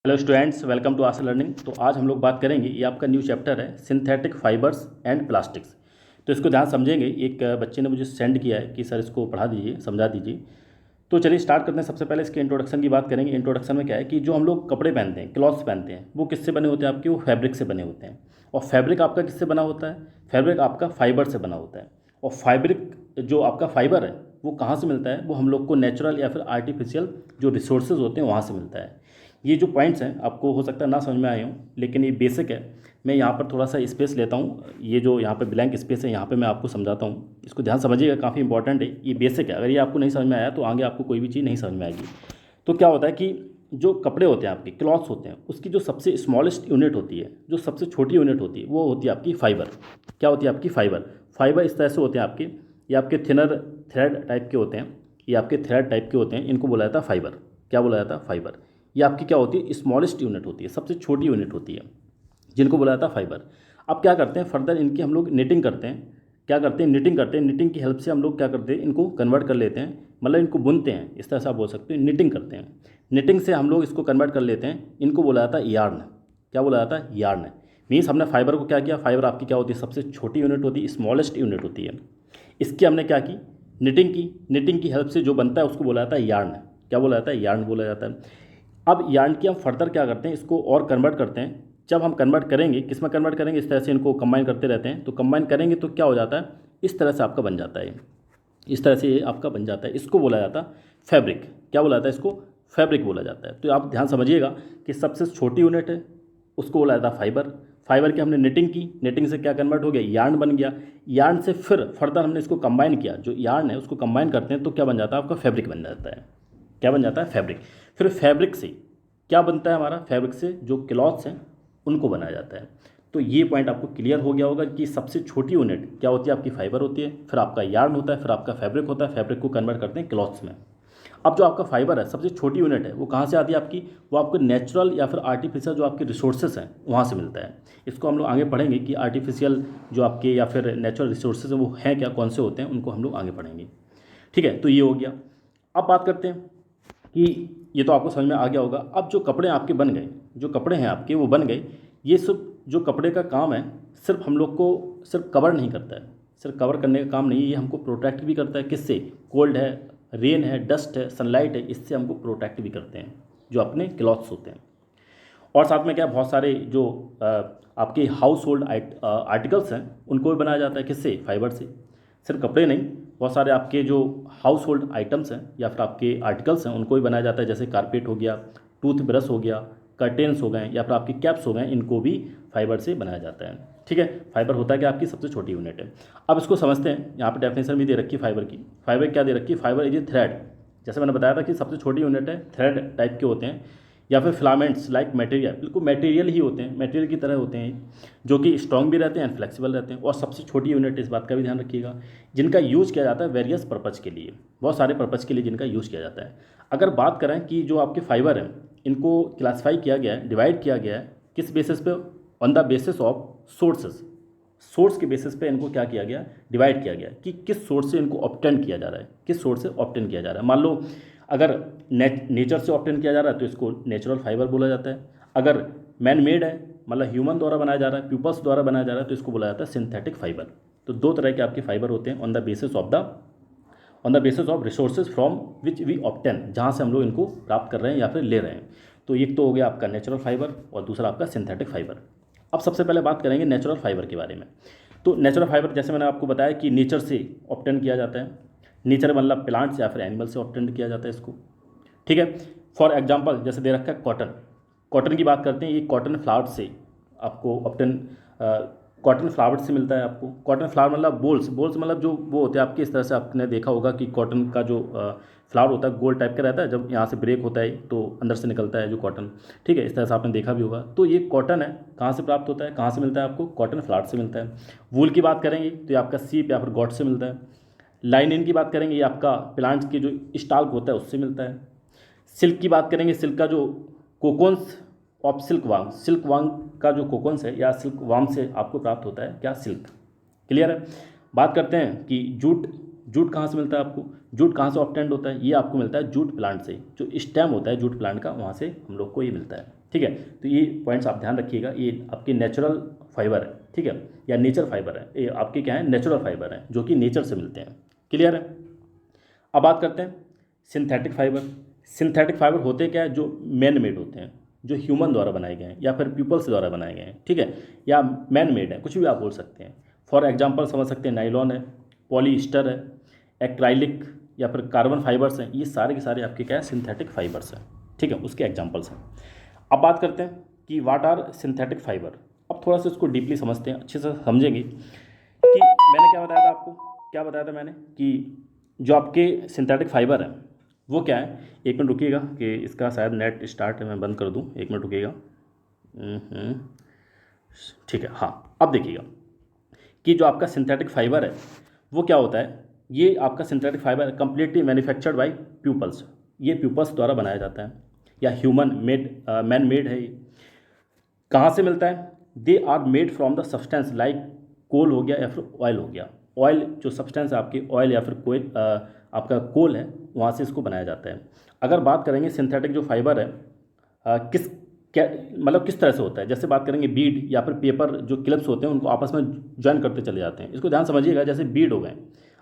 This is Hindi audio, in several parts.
Hello students, welcome to Aastha learning. तो आज हम लोग बात करेंगे, ये आपका न्यू चैप्टर है सिंथेटिक फाइबर्स एंड प्लास्टिक्स। तो इसको ध्यान समझेंगे। एक बच्चे ने मुझे सेंड किया है कि सर इसको पढ़ा दीजिए, समझा दीजिए। तो चलिए स्टार्ट करते हैं। सबसे पहले इसके इंट्रोडक्शन की बात करेंगे। इंट्रोडक्शन में क्या है कि जो हम लोग कपड़े पहनते हैं, क्लॉथ्स पहनते हैं, वो किससे बने होते हैं आपके? वो फैब्रिक से बने होते हैं। और फैब्रिक आपका किससे बना होता है? फैब्रिक आपका फाइबर से बना होता है। और फैब्रिक जो आपका फाइबर है वो कहाँ से मिलता है? वो हम लोग को नेचुरल या फिर आर्टिफिशियल जो रिसोर्सेज होते हैं वहाँ से मिलता है। ये जो पॉइंट्स हैं आपको हो सकता है ना समझ में आए हों, लेकिन ये बेसिक है। मैं यहाँ पर थोड़ा सा स्पेस लेता हूँ। ये जो यहाँ पे ब्लैंक स्पेस है यहाँ पे मैं आपको समझाता हूँ। इसको ध्यान समझिएगा, काफ़ी इंपॉर्टेंट है। ये बेसिक है। अगर ये आपको नहीं समझ में आया तो आगे आपको कोई भी चीज़ नहीं समझ में आएगी। तो क्या होता है कि जो कपड़े होते हैं आपके, क्लॉथ्स होते हैं, उसकी जो सबसे स्मॉलेस्ट यूनिट होती है, जो सबसे छोटी यूनिट होती है, वो होती है आपकी फाइबर। क्या होती है आपकी? फाइबर। फाइबर इस तरह से होते हैं आपके, ये आपके थिनर थ्रेड टाइप के होते हैं। ये आपके थ्रेड टाइप के होते हैं, इनको बोला जाता है फाइबर। क्या बोला जाता है? फाइबर। ये आपकी क्या होती है? स्मॉलेस्ट यूनिट होती है, सबसे छोटी यूनिट होती है, जिनको बोला जाता है फाइबर। अब क्या करते हैं फर्दर, इनकी हम लोग निटिंग करते हैं। क्या करते हैं? निटिंग करते हैं। निटिंग की हेल्प से हम लोग क्या करते हैं? इनको कन्वर्ट कर लेते हैं, मतलब इनको बुनते हैं। इस तरह से आप बोल सकते हैं, निटिंग करते हैं। निटिंग से हम लोग इसको कन्वर्ट कर लेते हैं। इनको बोला जाता है यार्न। क्या बोला जाता है? यार्न। मीन्स हमने फाइबर को क्या किया? फाइबर आपकी क्या होती है? सबसे छोटी यूनिट होती है, स्मॉलेस्ट यूनिट होती है। इसकी हमने क्या की? निटिंग की। निटिंग की हेल्प से जो बनता है उसको बोला जाता है यार्न। क्या बोला जाता है? यार्न बोला जाता है। अब यार्न की हम फर्दर क्या करते हैं? इसको और कन्वर्ट करते हैं। जब हम कन्वर्ट करेंगे, किस में कन्वर्ट करेंगे? इस तरह से इनको कंबाइन करते रहते हैं। तो कंबाइन करेंगे तो क्या हो जाता है? इस तरह से आपका बन जाता है। इस तरह से ये आपका बन जाता है। इसको बोला जाता है फैब्रिक। क्या बोला जाता है? इसको फैब्रिक बोला जाता है। तो आप ध्यान समझिएगा कि सबसे छोटी यूनिट है, उसको बोला जाता है फाइबर। फाइबर की हमने निटिंग की, निटिंग से क्या कन्वर्ट हो गया? यार्न बन गया। यार्न से फिर फर्दर हमने इसको कंबाइन किया, जो यार्न है उसको कंबाइन करते हैं तो क्या बन जाता है? आपका फैब्रिक बन जाता है। क्या बन जाता है? फैब्रिक। फिर फैब्रिक से क्या बनता है हमारा? फैब्रिक से जो क्लॉथ्स हैं उनको बनाया जाता है। तो ये पॉइंट आपको क्लियर हो गया होगा कि सबसे छोटी यूनिट क्या होती है? आपकी फाइबर होती है, फिर आपका यार्न होता है, फिर आपका फैब्रिक होता है। फैब्रिक को कन्वर्ट करते हैं क्लॉथ्स में। अब जो आपका फाइबर है, सबसे छोटी यूनिट है, वो कहाँ से आती है आपकी? वो आपको नेचुरल या फिर आर्टिफिशियल जो आपके रिसोर्सेज हैं वहाँ से मिलता है। इसको हम लोग आगे पढ़ेंगे कि आर्टिफिशियल जो आपके या फिर नेचुरल रिसोर्सेज हैं वो हैं क्या, कौन से होते हैं, उनको हम लोग आगे पढ़ेंगे। ठीक है, तो ये हो गया। अब बात करते हैं कि ये तो आपको समझ में आ गया होगा। अब जो कपड़े आपके बन गए, जो कपड़े हैं आपके वो बन गए, ये सब जो कपड़े का काम है सिर्फ हम लोग को सिर्फ कवर नहीं करता है, सिर्फ कवर करने का काम नहीं है, ये हमको प्रोटेक्ट भी करता है। किससे? कोल्ड है, रेन है, डस्ट है, सनलाइट है, इससे हमको प्रोटेक्ट भी करते हैं जो अपने क्लॉथ्स होते हैं। और साथ में क्या, बहुत सारे जो आपके हाउस होल्ड आर्टिकल्स हैं उनको भी बनाया जाता है। किससे? फाइबर से। सिर्फ कपड़े नहीं, बहुत सारे आपके जो हाउस होल्ड आइटम्स हैं या फिर आपके आर्टिकल्स हैं उनको भी बनाया जाता है। जैसे कारपेट हो गया, टूथ ब्रश हो गया, कर्टेन्स हो गए, या फिर आपके कैप्स हो गए, इनको भी फाइबर से बनाया जाता है। ठीक है, फाइबर होता है कि आपकी सबसे छोटी यूनिट है। अब इसको समझते हैं। यहाँ पे डेफिनेशन भी दे रखी है फाइबर की। फाइबर क्या दे रखी है? Fibre is a thread. जैसे मैंने बताया था कि सबसे छोटी यूनिट है, थ्रेड टाइप के होते हैं, या फिर फिलामेंट्स लाइक मटेरियल, बिल्कुल मटेरियल ही होते हैं, मटेरियल की तरह होते हैं, जो कि स्ट्रॉन्ग भी रहते हैं एंड फ्लेक्सिबल रहते हैं। और सबसे छोटी यूनिट, इस बात का भी ध्यान रखिएगा, जिनका यूज़ किया जाता है वेरियस पर्पज़ के लिए, बहुत सारे पर्पज़ के लिए जिनका यूज़ किया जाता है। अगर बात करें कि जो आपके फाइबर हैं इनको क्लासीफाई किया गया है, डिवाइड किया गया है, किस बेसिस पे? On the basis of sources. Source के बेसिस पे इनको क्या किया गया? डिवाइड किया गया कि किस सोर्स से इनको ऑब्टेन किया जा रहा है, किस सोर्स से ऑब्टेन किया जा रहा है। मान लो अगर नेचर से ऑब्टेन किया जा रहा है तो इसको नेचुरल फाइबर बोला जाता है। अगर मैन मेड है, मतलब ह्यूमन द्वारा बनाया जा रहा है, पीपल्स द्वारा बनाया जा रहा है, तो इसको बोला जाता है सिंथेटिक फाइबर। तो दो तरह के आपके फाइबर होते हैं, on the basis of resources from which we obtain, जहाँ से हम लोग इनको प्राप्त कर रहे हैं या फिर ले रहे हैं। तो एक तो हो गया आपका नेचुरल फाइबर और दूसरा आपका सिंथेटिक फाइबर। अब सबसे पहले बात करेंगे नेचुरल फाइबर के बारे में। तो नेचुरल फाइबर जैसे मैंने आपको बताया कि नेचर से ऑब्टेन किया जाता है। नेचर मतलब प्लांट्स या फिर एनिमल से ऑब्टेन किया जाता है इसको। ठीक है, फॉर एग्जांपल जैसे दे रखा है कॉटन। कॉटन की बात करते हैं, ये कॉटन फ्लावर से आपको ऑब्टेन, कॉटन फ्लावर से मिलता है आपको। कॉटन फ्लावर मतलब बोल्स मतलब जो वो होते हैं आपके, इस तरह से आपने देखा होगा कि कॉटन का जो फ्लावर होता है गोल टाइप का रहता है, जब यहाँ से ब्रेक होता है तो अंदर से निकलता है जो कॉटन। ठीक है, इस तरह से आपने देखा भी होगा। तो ये कॉटन है, कहाँ से प्राप्त होता है, कहाँ से मिलता है आपको? कॉटन फ्लावर से मिलता है। वूल की बात करेंगे तो ये आपका सीप या फिर गॉट से मिलता है। लाइनिन की बात करेंगे, ये आपका प्लांट्स के जो स्टाल्क होता है उससे मिलता है। सिल्क की बात करेंगे, सिल्क का जो कोकोन्स ऑफ सिल्क वार्म का जो कोकोन्स है या सिल्क वार्म से आपको प्राप्त होता है क्या? सिल्क। क्लियर है। बात करते हैं कि जूट। जूट कहाँ से मिलता है आपको? जूट कहाँ से ऑब्टेंड होता है? ये आपको मिलता है जूट प्लांट से। जो स्टेम होता है जूट प्लांट का, वहाँ से हम लोग को ये मिलता है। ठीक है। तो ये पॉइंट्स आप ध्यान रखिएगा, ये आपके नेचुरल फाइबर है, ठीक है, या नेचर फाइबर है, ये आपके क्या है, नेचुरल फाइबर है जो कि नेचर से मिलते हैं। क्लियर है। अब बात करते हैं सिंथेटिक फाइबर। सिंथेटिक फाइबर होते क्या है, जो मैन मेड होते हैं, जो ह्यूमन द्वारा बनाए गए हैं या फिर पीपल्स द्वारा बनाए गए हैं, ठीक है, या मैन मेड है, कुछ भी आप बोल सकते हैं। फॉर एग्जांपल समझ सकते हैं नाइलॉन है, पॉलीस्टर है, एक्राइलिक या फिर कार्बन फाइबर्स हैं, ये सारे के सारे आपके क्या है, सिंथेटिक फाइबर्स हैं, ठीक है, उसके एग्जाम्पल्स हैं। अब बात करते हैं कि व्हाट आर सिंथेटिक फाइबर। अब थोड़ा सा इसको डीपली समझते हैं, अच्छे से समझेंगे कि मैंने क्या बताया था आपको, क्या बताया था मैंने कि जो आपके सिंथेटिक फाइबर है वो क्या है। एक मिनट रुकिएगा कि इसका शायद नेट स्टार्ट है, मैं बंद कर दूं, एक मिनट रुकिएगा। ठीक है, हाँ, अब देखिएगा कि जो आपका सिंथेटिक फाइबर है वो क्या होता है। ये आपका synthetic fibre completely manufactured by people's, ये प्यूपल्स द्वारा बनाया जाता है या ह्यूमन मेड, मैन मेड है ये। कहाँ से मिलता है, they are made from the substance like कोल हो गया या फिर ऑयल हो गया। ऑयल जो सब्सटेंस है आपकी, ऑयल या फिर कोई आपका कोल है, वहाँ से इसको बनाया जाता है। अगर बात करेंगे सिंथेटिक जो फाइबर है किस क्या मतलब किस तरह से होता है, जैसे बात करेंगे बीड या फिर पेपर जो क्लिप्स होते हैं उनको आपस में ज्वाइन करते चले जाते हैं। इसको ध्यान समझिएगा, जैसे बीड हो गए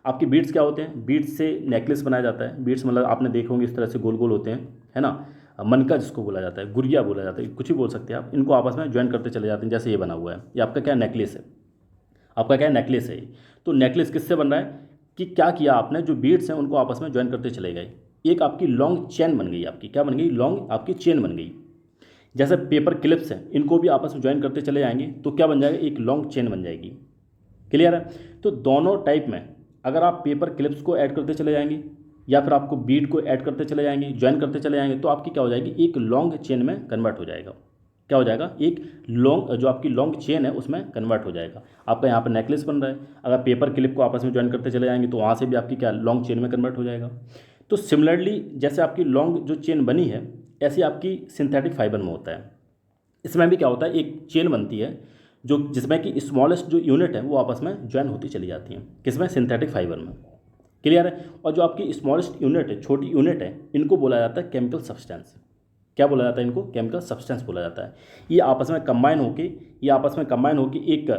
आपकी, बीड्स क्या होते हैं, बीड्स से नेकलेस बनाया जाता है। बीड्स मतलब आपने देखे होंगे इस तरह से गोल गोल होते हैं, है ना, मनका जिसको बोला जाता है, गुड़िया बोला जाता है, कुछ भी बोल सकते हैं आप, इनको आपस में ज्वाइन करते चले जाते हैं। जैसे ये बना हुआ है, ये आपका क्या नेकलेस है, आपका क्या नेकलेस है। तो नेकलेस किससे बन रहा है कि क्या किया आपने, जो बीड्स हैं उनको आपस में ज्वाइन करते चले गए, एक आपकी लॉन्ग चेन बन गई, आपकी क्या बन गई, लॉन्ग आपकी चेन बन गई। जैसे पेपर क्लिप्स हैं, इनको भी आपस में ज्वाइन करते चले जाएंगे तो क्या बन जाएगा, एक लॉन्ग चेन बन जाएगी। क्लियर है। तो दोनों टाइप में अगर आप पेपर क्लिप्स को ऐड करते चले जाएंगे या फिर आपको बीड को ऐड करते चले जाएंगे, ज्वाइन करते चले जाएंगे, तो आपकी क्या हो जाएगी, एक लॉन्ग चेन में कन्वर्ट हो जाएगा। क्या हो जाएगा, एक लॉन्ग, जो आपकी लॉन्ग चेन है उसमें कन्वर्ट हो जाएगा। आपका यहाँ पर नेकलेस बन रहा है, अगर पेपर क्लिप को आपस में ज्वाइन करते चले जाएंगे तो वहाँ से भी आपकी क्या लॉन्ग चेन में कन्वर्ट हो जाएगा। तो सिमिलरली जैसे आपकी लॉन्ग जो चेन बनी है, ऐसी आपकी सिंथेटिक फाइबर में होता है। इसमें भी क्या होता है, एक चेन बनती है जो जिसमें कि स्मॉलेस्ट जो यूनिट है वो आपस में ज्वाइन होती चली जाती हैं, किसमें, सिंथेटिक फाइबर में। क्लियर है। और जो आपकी स्मॉलेस्ट यूनिट है, छोटी यूनिट है, इनको बोला जाता है केमिकल सब्सटेंस। क्या बोला जाता है, इनको केमिकल सब्सटेंस बोला जाता है। ये आपस में कंबाइन होके एक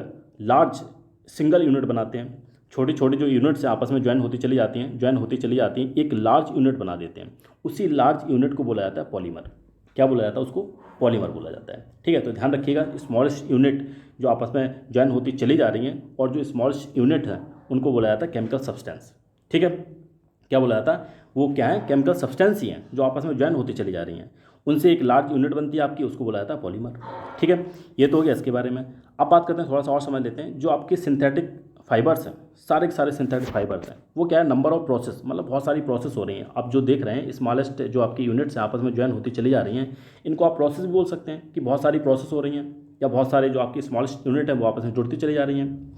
लार्ज सिंगल यूनिट बनाते हैं। छोटी छोटी जो यूनिट्स हैं आपस में ज्वाइन होती चली जाती हैं, एक लार्ज यूनिट बना देते हैं। उसी लार्ज यूनिट को बोला जाता है पॉलीमर। क्या बोला जाता है उसको, पॉलीमर बोला जाता है। ठीक है, तो ध्यान रखिएगा, स्मॉलेस्ट यूनिट जो आपस में ज्वाइन होती चली जा रही हैं और जो स्मॉलेस्ट यूनिट है उनको बोला जाता है केमिकल सब्सटेंस। ठीक है, क्या बोला जाता है, वो क्या है, केमिकल सब्सटेंस ही हैं जो आपस में ज्वाइन होती चली जा रही हैं, उनसे एक लार्ज यूनिट बनती है आपकी, उसको बोला जाता है पॉलीमर। ठीक है, ये तो हो गया इसके बारे में। अब बात करते हैं, थोड़ा सा और समझ लेते हैं, जो आपके सिंथेटिक फाइबर्स हैं, सारे के सारे सिंथेटिक फाइबर्स हैं, वो क्या है, नंबर ऑफ प्रोसेस, मतलब बहुत सारी प्रोसेस हो रही हैं। आप जो देख रहे हैं स्मॉलेस्ट जो आपकी यूनिट्स हैं आपस में ज्वाइन होती चली जा रही हैं, इनको आप प्रोसेस भी बोल सकते हैं कि बहुत सारी प्रोसेस हो रही हैं, या बहुत सारे जो आपकी स्मॉलेस्ट यूनिट है वो आपस में जुड़ती चली जा रही हैं।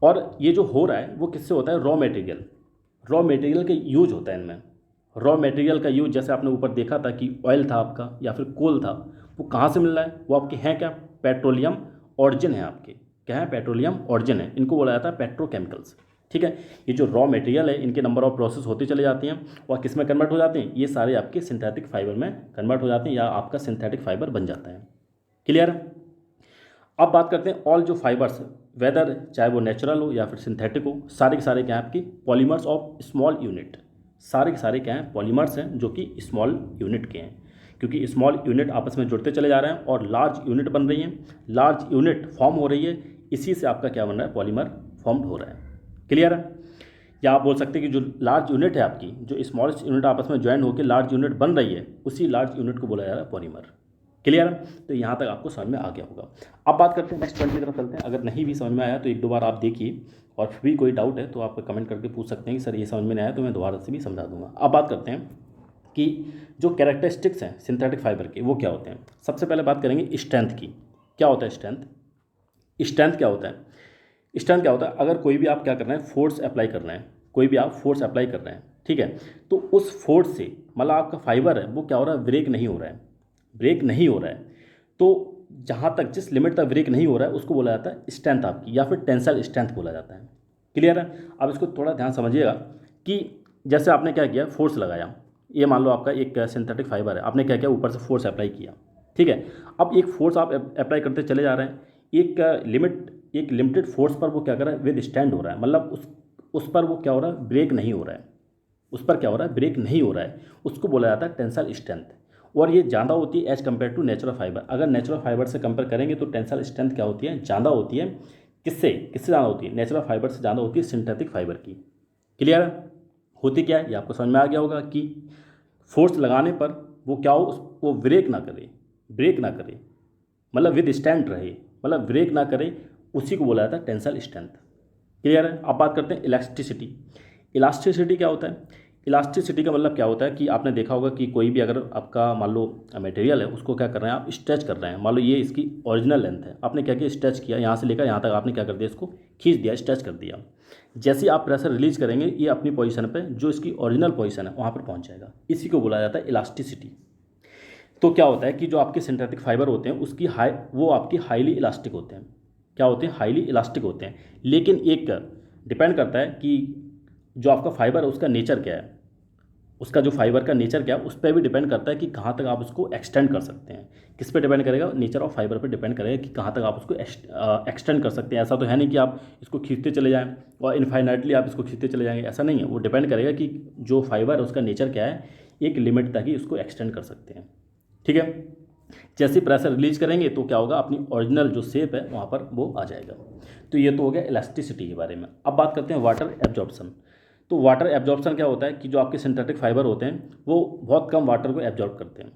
और ये जो हो रहा है वो किससे होता है, रॉ मटेरियल का यूज होता है इनमें। रॉ मटेरियल का यूज, जैसे आपने ऊपर देखा था कि ऑयल था आपका या फिर कोल था, वो कहाँ से मिल रहा है, वो आपके हैं क्या, पेट्रोलियम ऑरिजिन है आपके, क्या है, पेट्रोलियम ऑरिजिन है, इनको बोला जाता है पेट्रोकेमिकल्स। ठीक है, ये जो रॉ मटेरियल है इनके नंबर ऑफ प्रोसेस होती चली जाती हैं और किस में कन्वर्ट हो जाते हैं, ये सारे आपके सिंथेटिक फाइबर में कन्वर्ट हो जाते हैं या आपका सिंथेटिक फाइबर बन जाता है। क्लियर। अब बात करते हैं ऑल जो फाइबर्स, वेदर चाहे वो नेचुरल हो या फिर सिंथेटिक हो, सारे के सारे क्या हैं आपकी पॉलीमर्स ऑफ स्मॉल यूनिट। सारे के सारे क्या हैं, पॉलीमर्स हैं जो कि स्मॉल यूनिट के हैं, क्योंकि स्मॉल यूनिट आपस में जुड़ते चले जा रहे हैं और लार्ज यूनिट बन रही हैं, लार्ज यूनिट फॉर्म हो रही है, इसी से आपका क्या बन रहा है, पॉलीमर फॉर्म हो रहा है। क्लियर है। या आप बोल सकते हैं कि जो लार्ज यूनिट है आपकी, जो स्मॉलेस्ट यूनिट आपस में ज्वाइन होकर लार्ज यूनिट बन रही है, उसी लार्ज यूनिट को बोला जा रहा है पॉलीमर। क्लियर है। तो यहाँ तक आपको समझ में आ गया होगा। अब बात करते हैं नेक्स्ट पॉइंट की तरफ चलते हैं। अगर नहीं भी समझ में आया तो एक दो बार आप देखिए, और फिर भी कोई डाउट है तो आप कमेंट करके पूछ सकते हैं कि सर ये समझ में नहीं आया, तो मैं दोबारा से भी समझा दूंगा। अब बात करते हैं कि जो कैरेक्टरिस्टिक्स हैं सिंथेटिक फाइबर के वो क्या होते हैं। सबसे पहले बात करेंगे स्ट्रेंथ की। क्या होता है स्ट्रेंथ, स्ट्रेंथ क्या होता है, स्ट्रेंथ क्या होता है, अगर कोई भी आप क्या कर रहे हैं, फोर्स अप्लाई कर रहे हैं, कोई भी आप फोर्स अप्लाई कर रहे हैं, ठीक है, तो उस फोर्स से मतलब आपका फाइबर है वो क्या हो रहा है, ब्रेक नहीं हो रहा है, ब्रेक नहीं हो रहा है। तो जहाँ तक जिस लिमिट तक ब्रेक नहीं हो रहा है उसको बोला जाता है स्ट्रेंथ आपकी, या फिर टेंसाइल स्ट्रेंथ बोला जाता है। क्लियर है। अब इसको थोड़ा ध्यान समझिएगा कि जैसे आपने क्या किया, फोर्स लगाया, ये मान लो आपका एक सिंथेटिक फाइबर है, आपने क्या किया, ऊपर से फोर्स अप्लाई किया, ठीक है। अब एक फोर्स आप अप्लाई करते चले जा रहे हैं, एक लिमिटेड फोर्स पर वो क्या कर रहा है, विद स्टैंड हो रहा है, मतलब उस पर वो क्या हो रहा है, ब्रेक नहीं हो रहा है, उस पर क्या हो रहा है, ब्रेक नहीं हो रहा है, उसको बोला जाता है टेंसाइल स्ट्रेंथ। और ये ज़्यादा होती है as compare to natural fibre. अगर नेचुरल फाइबर से कंपेयर करेंगे तो टेंसाइल स्ट्रेंथ क्या होती है, ज़्यादा होती है। किससे ज़्यादा होती है, नेचुरल फाइबर से ज़्यादा होती है सिंथेटिक फाइबर की। क्लियर है? होती क्या है ये आपको समझ में आ गया होगा कि फोर्स लगाने पर वो क्या हो, वो ब्रेक ना करे, मतलब विद स्टैंड रहे, मतलब ब्रेक ना करे, उसी को बोला जाता है टेंसाइल स्ट्रेंथ। क्लियर है? अब बात करते हैं इलास्टिसिटी। इलास्टिसिटी क्या होता है? इलास्टिसिटी का मतलब क्या होता है कि आपने देखा होगा कि कोई भी अगर आपका मान लो मटेरियल है, उसको क्या कर रहे हैं आप, स्ट्रेच कर रहे हैं। मान लो ये इसकी ओरिजिनल लेंथ है, आपने क्या किया, स्ट्रेच किया, यहाँ से लेकर यहाँ तक आपने क्या कर दिया, इसको खींच दिया, स्ट्रेच कर दिया। जैसे ही आप प्रेशर रिलीज करेंगे, ये अपनी पोजीशन पे, जो इसकी ओरिजिनल पोजीशन है वहाँ पर पहुँच जाएगा। इसी को बोला जाता है इलास्टिसिटी। तो क्या होता है कि जो आपके सिंथेटिक फाइबर होते हैं उसकी वो आपकी हाईली इलास्टिक होते हैं। क्या होते हैं? हाईली इलास्टिक होते हैं। लेकिन एक डिपेंड करता है कि जो आपका फाइबर है उसका नेचर क्या है, उसका जो फाइबर का नेचर क्या है उस पर भी डिपेंड करता है कि कहाँ तक आप उसको एक्सटेंड कर सकते हैं। किस पे डिपेंड करेगा? नेचर ऑफ फाइबर पे डिपेंड करेगा कि कहाँ तक आप उसको एक्सटेंड कर सकते हैं। ऐसा तो है नहीं कि आप इसको खींचते चले जाएं और इनफाइनाइटली आप इसको खींचते चले जाएंगे, ऐसा नहीं है। वो डिपेंड करेगा कि जो फाइबर है उसका नेचर क्या है, एक लिमिट तक ही उसको एक्सटेंड कर सकते हैं। ठीक है। जैसे प्रेशर रिलीज करेंगे तो क्या होगा, अपनी ओरिजिनल जो शेप है वहाँ पर वो आ जाएगा। तो ये तो हो गया इलास्टिसिटी के बारे में। अब बात करते हैं वाटर एब्जॉर्प्शन। तो वाटर एब्जॉर्प्शन क्या होता है कि जो आपके सिंथेटिक फाइबर होते हैं वो बहुत कम वाटर को एब्जॉर्ब करते हैं।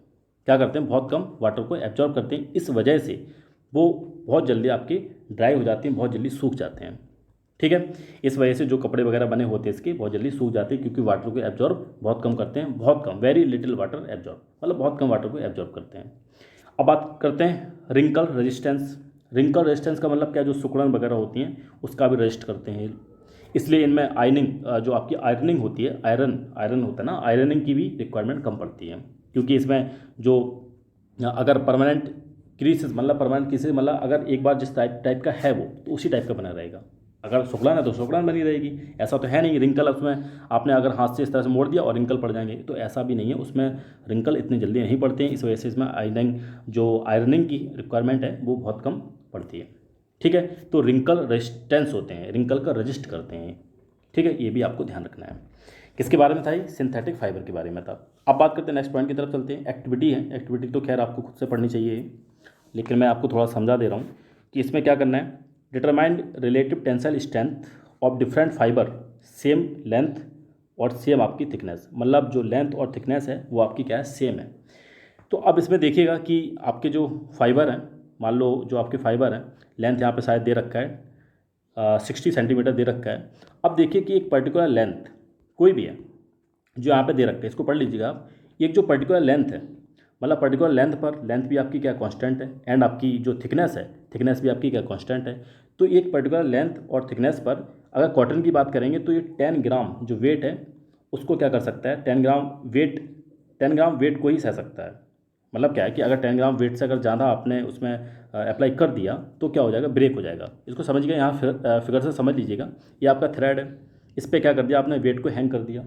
क्या करते हैं? बहुत कम वाटर को एब्जॉर्ब करते हैं। इस वजह से वो बहुत जल्दी आपके ड्राई हो जाती हैं, बहुत जल्दी सूख जाते हैं। ठीक है। इस वजह से जो कपड़े वगैरह बने होते हैं इसके बहुत जल्दी सूख जाते हैं, क्योंकि वाटर को एब्जॉर्ब बहुत कम करते हैं, बहुत कम, वेरी लिटिल वाटर एब्जॉर्ब, मतलब बहुत कम वाटर को एब्जॉर्ब करते हैं। अब बात करते हैं रिंकल रेजिस्टेंस। रिंकल रेजिस्टेंस का मतलब क्या, जो सिकुड़न वगैरह होती हैं उसका भी रेजिस्ट करते हैं। इसलिए इनमें आयनिंग, जो आपकी आयरनिंग होती है, आयरन होता है ना, आयरनिंग की भी रिक्वायरमेंट कम पड़ती है। क्योंकि इसमें जो अगर परमानेंट क्रीसेस, मतलब परमानेंट क्रीसेस, मतलब अगर एक बार जिस टाइप का है वो, तो उसी टाइप का बना रहेगा। अगर सिकुड़न है तो सिकुड़न बनी रहेगी। ऐसा तो है नहीं रिंकल उसमें आपने अगर हाथ से इस तरह से मोड़ दिया और रिंकल पड़ जाएंगे, तो ऐसा भी नहीं है। उसमें रिंकल इतनी जल्दी नहीं पड़ते हैं। इस वजह से इसमें आयरनिंग की रिक्वायरमेंट है वो बहुत कम पड़ती है। ठीक है। तो रिंकल रेजिस्टेंस होते हैं, रिंकल का रजिस्ट करते हैं। ठीक है, ये भी आपको ध्यान रखना है। किसके बारे में था ये? सिंथेटिक फाइबर के बारे में था। अब बात करते हैं नेक्स्ट पॉइंट की तरफ चलते हैं। एक्टिविटी है। एक्टिविटी तो खैर आपको खुद से पढ़नी चाहिए, लेकिन मैं आपको थोड़ा समझा दे रहा हूँ कि इसमें क्या करना है। Determine relative tensile strength of different fibre, same length और सेम आपकी थिकनेस, मतलब जो लेंथ और थिकनेस है वो आपकी क्या है, सेम है। तो अब इसमें देखिएगा कि आपके जो फाइबर हैं, मान लो जो आपके फाइबर हैं, लेंथ यहाँ पे शायद दे रखा है 60 सेंटीमीटर दे रखा है। अब देखिए कि एक पर्टिकुलर लेंथ कोई भी है जो यहाँ पे दे रखा है, इसको पढ़ लीजिएगा आप। एक जो पर्टिकुलर लेंथ है, मतलब पर्टिकुलर लेंथ पर, लेंथ भी आपकी क्या कांस्टेंट है, एंड आपकी जो थिकनेस है, थिकनेस भी आपकी क्या कांस्टेंट है। तो एक पर्टिकुलर लेंथ और थिकनेस पर अगर कॉटन की बात करेंगे तो ये 10 ग्राम जो वेट है उसको क्या कर सकता है, 10 ग्राम वेट को ही सह सकता है। मतलब क्या है कि अगर 10 ग्राम वेट से अगर ज़्यादा आपने उसमें अप्लाई कर दिया तो क्या हो जाएगा, ब्रेक हो जाएगा। इसको समझिएगा, यहाँ फिगर से समझ लीजिएगा। ये आपका थ्रेड है, इस पर क्या कर दिया आपने, वेट को हैंग कर दिया।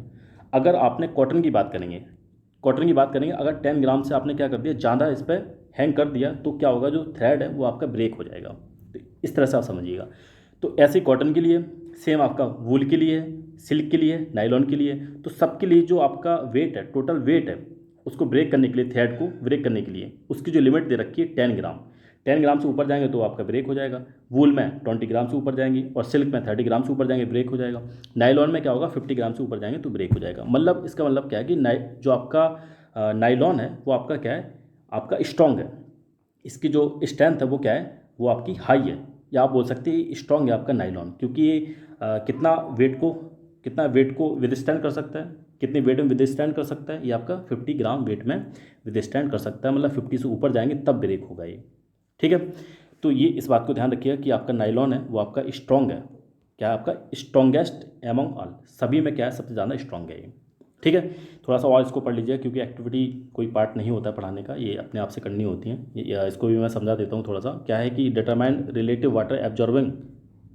अगर आपने कॉटन की बात करेंगे, अगर 10 ग्राम से आपने क्या कर दिया, ज़्यादा इस पर हैंग कर दिया, तो क्या होगा, जो थ्रेड है वो आपका ब्रेक हो जाएगा। तो इस तरह से आप समझिएगा। तो ऐसे कॉटन के लिए सेम, आपका वूल के लिए, सिल्क के लिए, नायलॉन के लिए, तो सबके लिए जो आपका वेट है, टोटल वेट है, उसको ब्रेक करने के लिए, थ्रेड को ब्रेक करने के लिए उसकी जो लिमिट दे रखी है 10 ग्राम। 10 ग्राम से ऊपर जाएंगे तो आपका ब्रेक हो जाएगा। वूल में 20 ग्राम से ऊपर जाएंगे और सिल्क में 30 ग्राम से ऊपर जाएंगे, ब्रेक हो जाएगा। नायलॉन में क्या होगा, 50 ग्राम से ऊपर जाएंगे तो ब्रेक हो जाएगा। मतलब इसका मतलब क्या है कि जो आपका नायलॉन है वो आपका क्या है, आपका स्ट्रॉन्ग है। इसकी जो स्ट्रेंथ है वो क्या है, वो आपकी हाई है, या आप बोल सकते हैं स्ट्रॉन्ग है आपका नायलॉन। क्योंकि ये कितना वेट को विदस्टैंड कर सकता है, कितने वेट में विदस्टैंड कर सकता है, ये आपका 50 ग्राम वेट में विदस्टैंड कर सकता है। मतलब 50 से ऊपर जाएंगे तब ब्रेक होगा ये। ठीक है। तो ये इस बात को ध्यान रखिएगा कि आपका नायलॉन है वो आपका स्ट्रॉन्ग है, क्या है आपका स्ट्रॉन्गेस्ट एमंग ऑल, सभी में क्या है, सबसे ज़्यादा स्ट्रॉन्ग है ये। ठीक है। थोड़ा सा और इसको पढ़ लीजिए, क्योंकि एक्टिविटी कोई पार्ट नहीं होता पढ़ाने का, ये अपने आप से करनी होती है। इसको भी मैं समझा देता हूँ थोड़ा सा। क्या है कि determine relative water absorbing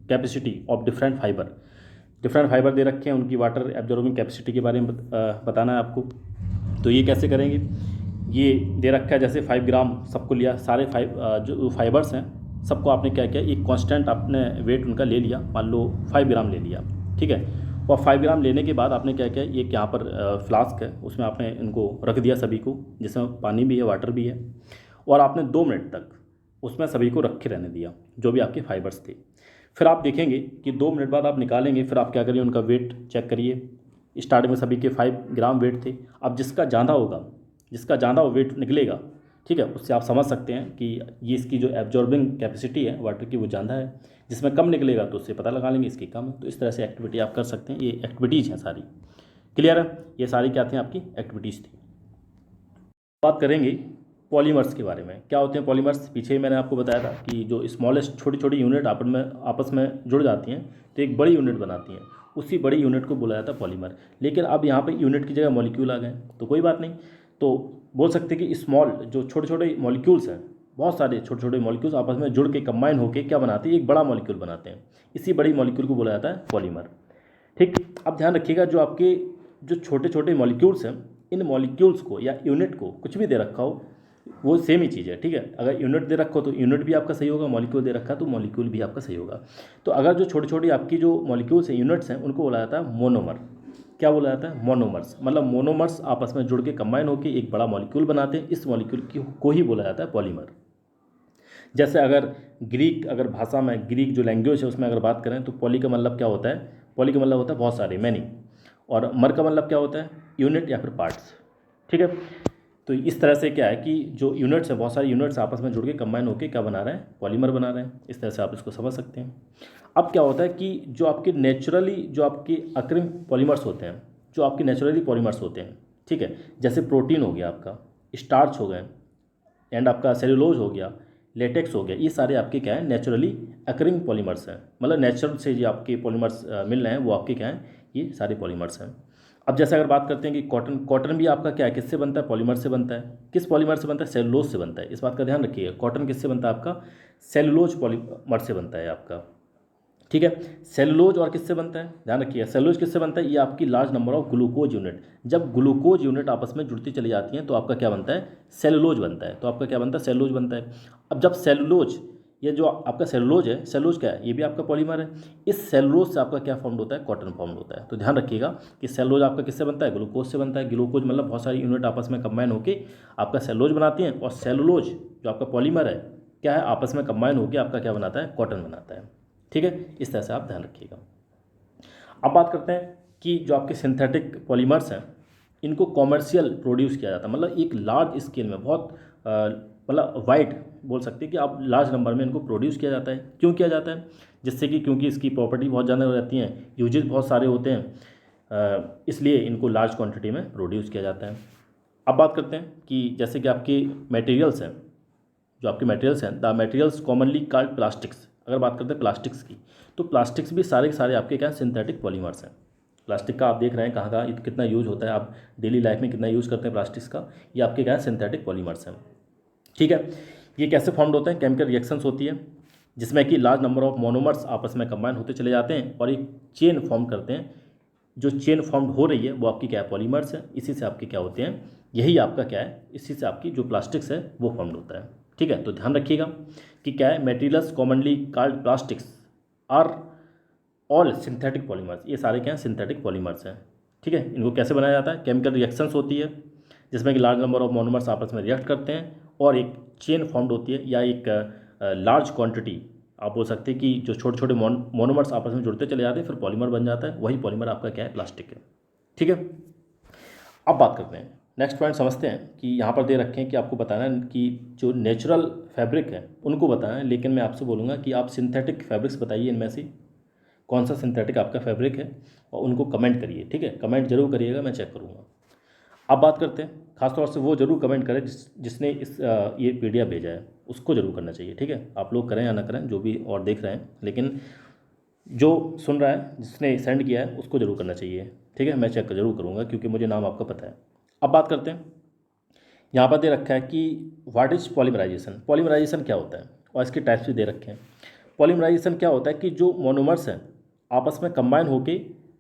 capacity of different fibre दे रखे हैं, उनकी वाटर एब्जॉर्बिंग कैपेसिटी के बारे में बताना है आपको। तो ये कैसे करेंगे, ये दे रखा है जैसे 5 ग्राम सबको लिया, सारे जो फाइबर्स हैं सबको आपने क्या किया, एक कांस्टेंट आपने वेट उनका ले लिया, मान लो 5 ग्राम ले लिया, ठीक है। और 5 ग्राम लेने के बाद आपने क्या किया, एक यहाँ पर फ्लास्क है उसमें आपने इनको रख दिया सभी को, जिसमें पानी भी है वाटर भी है, और आपने 2 मिनट तक उसमें सभी को रखे रहने दिया जो भी आपके फाइबर्स थे। फिर आप देखेंगे कि 2 मिनट बाद आप निकालेंगे, फिर आप क्या करिए, उनका वेट चेक करिए। स्टार्ट में सभी के 5 ग्राम वेट थे। अब जिसका ज़्यादा होगा, जिसका ज़्यादा वेट निकलेगा, ठीक है, उससे आप समझ सकते हैं कि ये इसकी जो एब्जॉर्बिंग कैपेसिटी है वाटर की वो ज़्यादा है। जिसमें कम निकलेगा तो उससे पता लगा लेंगे इसकी कम है। तो इस तरह से एक्टिविटी आप कर सकते हैं। ये एक्टिविटीज़ हैं सारी, क्लियर है। ये सारी क्या थी, आपकी एक्टिविटीज़ थी। बात करेंगे पॉलीमर्स के बारे में। क्या होते हैं पॉलीमर्स, पीछे ही मैंने आपको बताया था कि जो स्मॉलेस्ट छोटी छोटी यूनिट आपस में जुड़ जाती हैं तो एक बड़ी यूनिट बनाती हैं, उसी बड़ी यूनिट को बोला जाता है पॉलीमर। लेकिन अब यहाँ पे यूनिट की जगह मॉलिक्यूल आ गए तो कोई बात नहीं, तो बोल सकते हैं कि स्मॉल जो छोटे छोटे मॉलिक्यूल्स हैं, बहुत सारे छोटे छोटे मॉलिक्यूल्स आपस में जुड़ के कंबाइन होकर क्या बनाते हैं, एक बड़ा मॉलिक्यूल बनाते हैं। इसी बड़ी मॉलिक्यूल को बोला जाता है पॉलीमर, ठीक। अब ध्यान रखिएगा, जो आपके जो छोटे छोटे मॉलिक्यूल्स हैं, इन मॉलिक्यूल्स को या यूनिट को कुछ भी दे रखा हो वो सेम ही चीज़ है, ठीक है। अगर यूनिट दे रखा हो तो यूनिट भी आपका सही होगा, मॉलिक्यूल दे रखा है तो मॉलिक्यूल भी आपका सही होगा। तो अगर जो छोटी छोटी आपकी जो मॉलिक्यूल्स हैं, यूनिट्स हैं, उनको बोला जाता है मोनोमर। क्या बोला जाता है, मोनोमर्स। मतलब मोनोमर्स आपस में जुड़ के कंबाइन होकर एक बड़ा मॉलिक्यूल बनाते हैं, इस मॉलिक्यूल को ही बोला जाता है पॉलीमर। जैसे अगर भाषा में ग्रीक जो लैंग्वेज है उसमें अगर बात करें तो पॉली का मतलब क्या होता है, पॉली का मतलब होता है बहुत सारे, मैनी, और मर का मतलब क्या होता है, यूनिट या फिर पार्ट्स, ठीक है। तो इस तरह से क्या है कि जो यूनिट्स है, बहुत सारे यूनिट्स आपस में जुड़ के कंबाइन होकर क्या बना रहे हैं, पॉलीमर बना रहे हैं। इस तरह से आप इसको समझ सकते हैं। अब क्या होता है कि जो आपके नेचुरली जो आपके अक्रिंग पॉलीमर्स होते हैं, जो आपके नेचुरली पॉलीमर्स होते हैं, ठीक है, जैसे प्रोटीन हो गया आपका, स्टार्च हो गए, एंड आपका सेलुलोज हो गया, लेटेक्स हो गया, ये सारे आपके क्या है, नेचुरली अकरिंग पॉलीमर्स हैं। मतलब नेचुरल से जो आपके पॉलीमर्स मिल रहे हैं वो आपके क्या हैं, ये सारे पॉलीमर्स हैं। अब जैसे अगर बात करते हैं कि कॉटन भी आपका क्या है, किससे बनता है, पॉलीमर से बनता है। किस पॉलीमर से बनता है, सेलुलोज से बनता है। इस बात का ध्यान रखिएगा, कॉटन किससे बनता है आपका, सेलुलोज पॉलीमर से बनता है आपका, ठीक है। सेलुलोज और किससे बनता है, ध्यान रखिएगा, सेलुलोज किससे बनता है, ये आपकी large number of glucose unit, जब ग्लूकोज यूनिट आपस में जुड़ती चली जाती हैं तो आपका क्या बनता है, सेलुलोज बनता है। तो आपका क्या बनता है, सेलुलोज बनता है। अब जब सेलुलोज, ये जो आपका सेलुलोज है, सेलुलोज क्या है, ये भी आपका पॉलीमर है। इस सेलुलोज से आपका क्या फॉर्म होता है, कॉटन फॉर्म होता है। तो ध्यान रखिएगा कि सेलुलोज आपका किससे बनता है, ग्लूकोज से बनता है। ग्लूकोज मतलब बहुत सारी यूनिट आपस में कंबाइन होकर आपका सेलुलोज बनाती हैं, और सेलुलोज जो आपका पॉलीमर है क्या है, आपस में कंबाइन होकर आपका क्या बनाता है, कॉटन बनाता है, ठीक है। इस तरह से आप ध्यान रखिएगा। अब बात करते हैं कि जो आपके सिंथेटिक पॉलीमर्स हैं, इनको कॉमर्शियल प्रोड्यूस किया जाता है, मतलब एक लार्ज स्केल में, बहुत मतलब वाइड बोल सकते हैं कि आप लार्ज नंबर में इनको प्रोड्यूस किया जाता है। क्यों किया जाता है, जिससे कि क्योंकि इसकी प्रॉपर्टी बहुत ज़्यादा रहती हैं, यूजेज बहुत सारे होते हैं, इसलिए इनको लार्ज क्वांटिटी में प्रोड्यूस किया जाता है। अब बात करते हैं कि जैसे कि आपके मटेरियल्स हैं, जो आपके मटेरियल्स हैं, the materials commonly called plastics. अगर बात करते हैं प्लास्टिक्स की, तो प्लास्टिक्स भी सारे के सारे आपके क्या सिंथेटिक पॉलीमर्स हैं। प्लास्टिक का आप देख रहे हैं कहाँ कहाँ कितना यूज होता है, आप डेली लाइफ में कितना यूज़ करते हैं प्लास्टिक्स का, ये आपके क्या सिंथेटिक पॉलीमर्स हैं, ठीक है। ये कैसे फॉर्म्ड होते हैं, केमिकल रिएक्शंस होती है जिसमें कि लार्ज नंबर ऑफ मोनोमर्स आपस में कंबाइन होते चले जाते हैं और एक चेन फॉर्म करते हैं। जो चेन फॉर्म हो रही है वो आपकी क्या है, पॉलीमर्स है। इसी से आपके क्या होते हैं, यही आपका क्या है, इसी से आपकी जो प्लास्टिक्स है वो फॉर्म्ड होता है, ठीक है। तो ध्यान रखिएगा कि क्या है, materials commonly called plastics are all synthetic polymers. ये सारे क्या हैं, सिंथेटिक पॉलीमर्स हैं, ठीक है। इनको कैसे बनाया जाता है, केमिकल रिएक्शंस होती है जिसमें कि लार्ज नंबर ऑफ मोनोमर्स आपस में रिएक्ट करते हैं और एक चेन फॉर्म्ड होती है, या एक लार्ज क्वांटिटी आप बोल सकते हैं कि जो छोटे छोटे मोनोमर्स आपस में जुड़ते चले जाते हैं, फिर पॉलीमर बन जाता है। वही पॉलीमर आपका क्या है, प्लास्टिक है, ठीक है। अब बात करते हैं, नेक्स्ट पॉइंट समझते हैं कि यहाँ पर दे रखे हैं कि आपको बताना है कि जो नेचुरल फैब्रिक है उनको बताना है, लेकिन मैं आपसे बोलूँगा कि आप सिंथेटिक फैब्रिक्स बताइए, इनमें से कौन सा सिंथेटिक आपका फैब्रिक है, और उनको कमेंट करिए, ठीक है। कमेंट जरूर करिएगा, मैं चेक करूँगा। अब बात करते हैं, खासतौर से वो जरूर कमेंट करें जिसने ये पीडीएफ भेजा है, उसको जरूर करना चाहिए, ठीक है। आप लोग करें या ना करें, जो भी और देख रहे हैं, लेकिन जो सुन रहा है, जिसने सेंड किया है, उसको जरूर करना चाहिए, ठीक है। मैं चेक जरूर करूँगा क्योंकि मुझे नाम आपका पता है। अब बात करते हैं, यहाँ पर दे रखा है कि व्हाट इज पॉलीमराइजेशन। पॉलीमराइजेशन क्या होता है और इसके टाइप्स भी दे रखे हैं। पॉलीमराइजेशन क्या होता है कि जो मोनोमर्स हैं आपस में कंबाइन होकर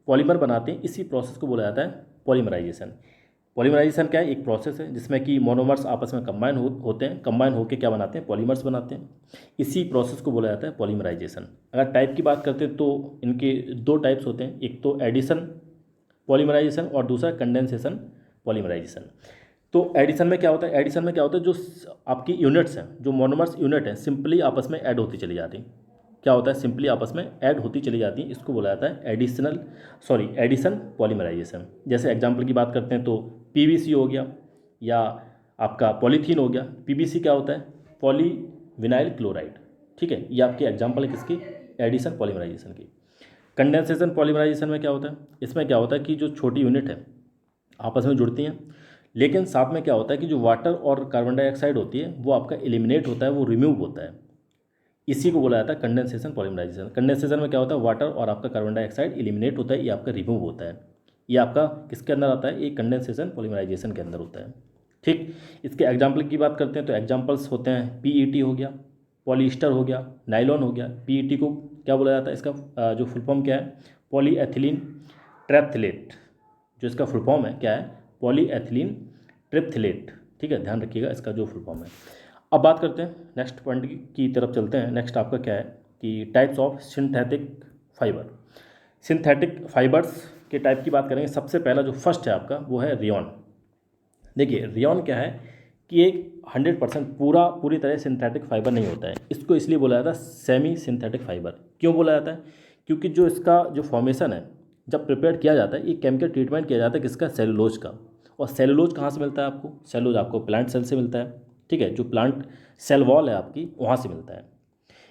पॉलीमर बनाते हैं, इसी प्रोसेस को बोला जाता है पॉलीमराइजेशन। पॉलीमराइजेशन क्या है, एक प्रोसेस है जिसमें कि मोनोमर्स आपस में होते हैं, कंबाइन होकर क्या बनाते हैं, पॉलीमर्स बनाते हैं। इसी प्रोसेस को बोला जाता है पॉलीमराइजेशन। अगर टाइप की बात करते हैं तो इनके दो टाइप्स होते हैं, एक तो एडिशन पॉलीमराइजेशन और दूसरा कंडेंसेशन पॉलीमराइजेशन। तो एडिशन में क्या होता है, एडिशन में क्या होता है, जो आपकी यूनिट्स हैं, जो मोनोमर्स यूनिट हैं, सिंपली आपस में ऐड होती चली जाती हैं। क्या होता है, सिंपली आपस में ऐड होती चली जाती हैं, इसको बोला जाता है एडिशन पॉलीमराइजेशन। जैसे एग्जांपल की बात करते हैं तो पीवीसी हो गया या आपका पॉलीथीन हो गया। पीवीसी क्या होता है, पॉली विनाइल क्लोराइड, ठीक है। ये आपकी एग्जांपल है किसकी, एडिशन पॉलीमराइजेशन की। कंडेंसेशन पॉलीमराइजेशन में क्या होता है, इसमें क्या होता है कि जो छोटी यूनिट है आपस में जुड़ती हैं, लेकिन साथ में क्या होता है कि जो वाटर और कार्बन डाइऑक्साइड होती है वो आपका एलिमिनेट होता है, वो रिमूव होता है। इसी को बोला जाता है कंडेंसेशन पॉलीमराइजेशन। कंडेंसेशन में क्या होता है, वाटर और आपका कार्बन डाइऑक्साइड एलिमिनेट होता है, ये आपका रिमूव होता है। ये आपका किसके अंदर आता है, ये कंडेंसेशन पॉलीमराइजेशन के अंदर होता है, ठीक। इसके एग्जाम्पल की बात करते हैं तो एग्जाम्पल्स होते हैं पीईटी हो गया, पॉलीस्टर हो गया, नाइलॉन हो गया। पीईटी को क्या बोला जाता है, इसका जो फुल फॉर्म क्या है, पॉलीएथिलीन ट्रैप्थलेट। जो इसका फुल फॉर्म है क्या है, पॉलीएथिलीन ट्रिप्थलेट, ठीक है, ध्यान रखिएगा इसका जो फुल फॉर्म है। अब बात करते हैं नेक्स्ट पॉइंट की तरफ चलते हैं। नेक्स्ट आपका क्या है कि types of synthetic fibre. Synthetic fibres के टाइप की बात करेंगे, सबसे पहला जो फर्स्ट है आपका वो है रेयॉन। देखिए रेयॉन क्या है कि एक 100% पूरी तरह सिंथेटिक फाइबर नहीं होता है। इसको इसलिए बोला जाता है सेमी सिंथेटिक फाइबर। क्यों बोला जाता है, क्योंकि जो इसका जो फॉर्मेशन है जब प्रिपेयर किया जाता है, ये केमिकल ट्रीटमेंट किया जाता है किसका, सेलुलोज का। और सेलुलोज कहाँ से मिलता है आपको, सेलुलोज आपको प्लांट सेल से मिलता है, ठीक है। जो प्लांट सेल वॉल है आपकी वहाँ से मिलता है।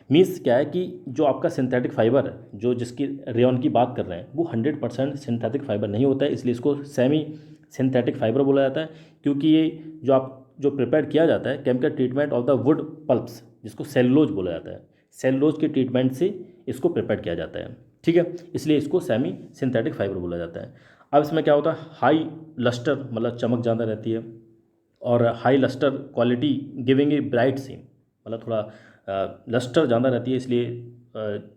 मीन्स क्या है कि जो आपका सिंथेटिक फाइबर है, जो जिसकी रेयॉन की बात कर रहे हैं, वो 100% सिंथेटिक फाइबर नहीं होता है, इसलिए इसको सेमी सिंथेटिक फाइबर बोला जाता है। क्योंकि ये जो प्रिपेयर किया जाता है chemical treatment of the wood pulps, जिसको सेलुलोज बोला जाता है, सेलुलोज के ट्रीटमेंट से इसको प्रिपेयर किया जाता है, ठीक है। इसलिए इसको सेमी सिंथेटिक फाइबर बोला जाता है। अब इसमें क्या होता है, हाई लस्टर मतलब चमक ज़्यादा रहती है, और high lustre quality giving a bright sheen, मतलब थोड़ा लस्टर ज़्यादा रहती है, इसलिए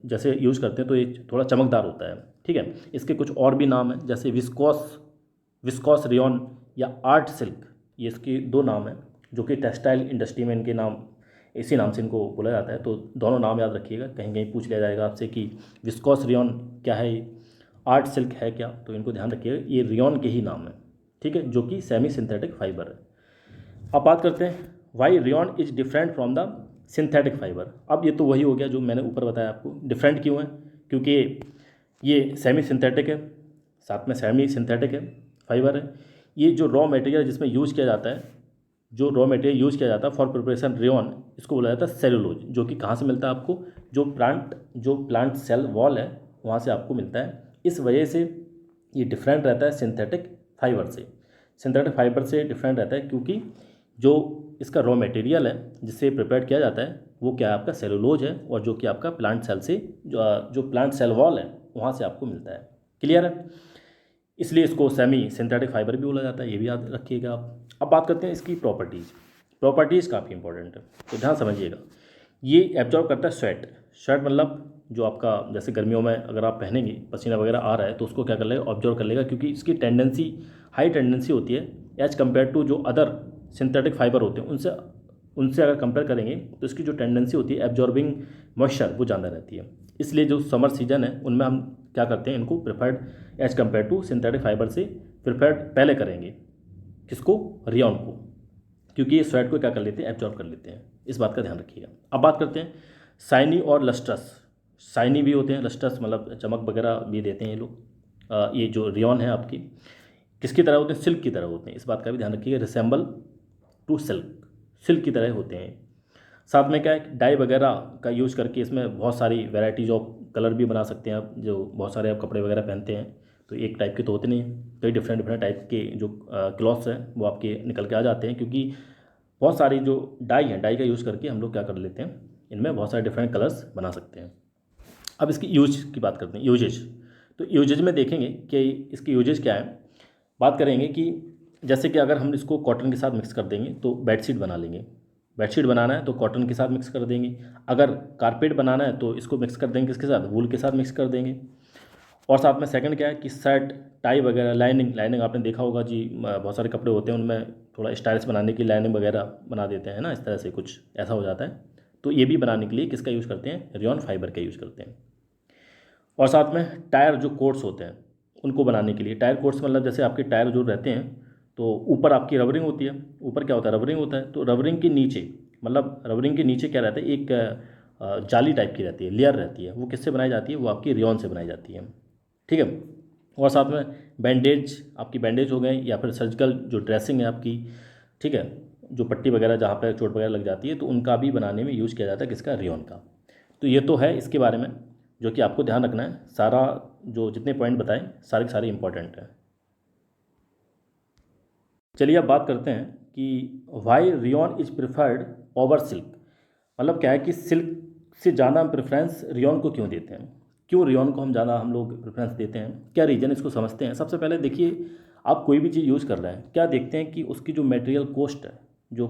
जैसे यूज़ करते हैं तो ये थोड़ा चमकदार होता है, ठीक है। इसके कुछ और भी नाम हैं, जैसे विस्कॉस रेयॉन या आर्ट सिल्क, ये इसके दो नाम हैं, जो कि टेक्सटाइल इंडस्ट्री में इनके नाम इसी नाम से इनको बोला जाता है। तो दोनों नाम याद रखिएगा, कहीं कहीं पूछ लिया जाएगा आपसे कि विस्कॉस रेयॉन क्या है, आर्ट सिल्क है क्या, तो इनको ध्यान रखिएगा, ये रेयॉन के ही नाम है, ठीक है, जो कि सेमी सिंथेटिक फाइबर है। अब बात करते हैं why rayon is different from the synthetic fibre. अब ये तो वही हो गया जो मैंने ऊपर बताया आपको, डिफरेंट क्यों है, क्योंकि ये सेमी सिंथेटिक है, साथ में सेमी सिंथेटिक है फाइबर है। ये जो रॉ मटेरियल जिसमें यूज़ किया जाता है, जो रॉ मटेरियल यूज़ किया जाता है फॉर प्रिपरेशन रेयॉन, इसको बोला जाता है सेलुलोज, जो कि कहाँ से मिलता है आपको, जो प्लांट सेल वॉल है वहाँ से आपको मिलता है। इस वजह से ये डिफरेंट रहता है सिंथेटिक फाइबर से। सिंथेटिक फाइबर से डिफरेंट रहता है क्योंकि जो इसका रॉ मटेरियल है जिससे प्रिपेयर किया जाता है वो क्या है, आपका सेलुलोज है, और जो कि आपका प्लांट सेल से जो प्लांट सेल वॉल है वहाँ से आपको मिलता है। क्लियर है, इसलिए इसको सेमी सिंथेटिक फाइबर भी बोला जाता है, ये भी याद रखिएगा आप। अब बात करते हैं इसकी प्रॉपर्टीज़ काफ़ी इंपॉर्टेंट है, तो ध्यान समझिएगा। ये एब्जॉर्ब करता है स्वेट मतलब जो आपका जैसे गर्मियों में अगर आप पहनेंगे, पसीना वगैरह आ रहा है तो उसको क्या कर लेगा, ऑब्जर्व कर लेगा, क्योंकि इसकी हाई टेंडेंसी होती है एज कम्पेयर टू जो अदर सिंथेटिक फाइबर होते हैं उनसे अगर कंपेयर करेंगे तो इसकी जो टेंडेंसी होती है एब्जॉर्बिंग मॉइस्चर वो ज़्यादा रहती है। इसलिए जो समर सीजन है उनमें हम क्या करते हैं, इनको preferred as compare to synthetic fibre से प्रेफर्ड पहले करेंगे, किसको, रेयॉन को, क्योंकि ये स्वेट को क्या कर लेते हैं, एब्जॉर्ब कर लेते हैं। इस बात का ध्यान रखिएगा। अब बात करते हैं शाइनी और लस्ट्रस। शाइनी भी होते हैं, लस्ट्रस मतलब चमक वगैरह भी देते हैं ये लोग। ये जो रेयॉन है आपकी किसकी तरह होते हैं, सिल्क की तरह होते हैं, इस बात का भी ध्यान रखिएगा, रिसेंबल टू सिल्क की तरह होते हैं। साथ में क्या है, डाई वगैरह का यूज़ करके इसमें बहुत सारी वैराइटीज़ ऑफ कलर भी बना सकते हैं आप, जो बहुत सारे आप कपड़े वगैरह पहनते हैं तो एक टाइप के तो होते नहीं हैं, कई डिफरेंट टाइप के जो क्लॉथ्स हैं वो आपके निकल के आ जाते हैं, क्योंकि बहुत सारी जो डाई का यूज़ करके हम लोग क्या कर लेते हैं, इनमें बहुत सारे डिफरेंट कलर्स बना सकते हैं। अब इसकी यूज की बात करते हैं, यूजेज। तो यूजेज में देखेंगे कि इसकी यूजेज क्या है, बात करेंगे कि जैसे कि अगर हम इसको कॉटन के साथ मिक्स कर देंगे तो बेडशीट बना लेंगे, बेडशीट बनाना है तो कॉटन के साथ मिक्स कर देंगे, अगर कारपेट बनाना है तो इसको मिक्स कर देंगे किसके साथ, वूल के साथ मिक्स कर देंगे। और साथ में सेकंड क्या है कि शर्ट, टाई वगैरह, लाइनिंग, लाइनिंग आपने देखा होगा जी, बहुत सारे कपड़े होते हैं उनमें थोड़ा स्टाइलिश बनाने की लाइनिंग वगैरह बना देते हैं ना, इस तरह से कुछ ऐसा हो जाता है। तो ये भी बनाने के लिए किसका यूज़ करते हैं, रेयॉन फाइबर का यूज़ करते हैं। और साथ में टायर जो कोट्स होते हैं उनको बनाने के लिए, टायर कोट्स मतलब जैसे आपके टायर जो रहते हैं तो ऊपर आपकी रबरिंग होती है, ऊपर क्या होता है, रबरिंग होता है, तो रबरिंग के नीचे, मतलब रबरिंग के नीचे क्या रहता है, एक जाली टाइप की रहती है, लेयर रहती है, वो किससे बनाई जाती है, वो आपकी रेयॉन से बनाई जाती है। ठीक है। और साथ में बैंडेज, आपकी बैंडेज हो गए या फिर सर्जिकल जो ड्रेसिंग है आपकी, ठीक है, जो पट्टी वगैरह जहाँ पर चोट वगैरह लग जाती है तो उनका भी बनाने में यूज़ किया जाता है किसका, रेयॉन का। तो ये तो है इसके बारे में जो कि आपको ध्यान रखना है। सारा जो जितने पॉइंट बताएं सारे के सारे इंपॉर्टेंट हैं। चलिए अब बात करते हैं कि why rayon is preferred over silk. मतलब क्या है कि सिल्क से ज़्यादा हम प्रेफरेंस रियॉन को क्यों देते हैं, क्यों रियॉन को हम ज़्यादा हम लोग प्रेफरेंस देते हैं, क्या रीज़न इसको समझते हैं। सबसे पहले देखिए, आप कोई भी चीज़ यूज़ कर रहे हैं, क्या देखते हैं कि उसकी जो मटेरियल कॉस्ट है, जो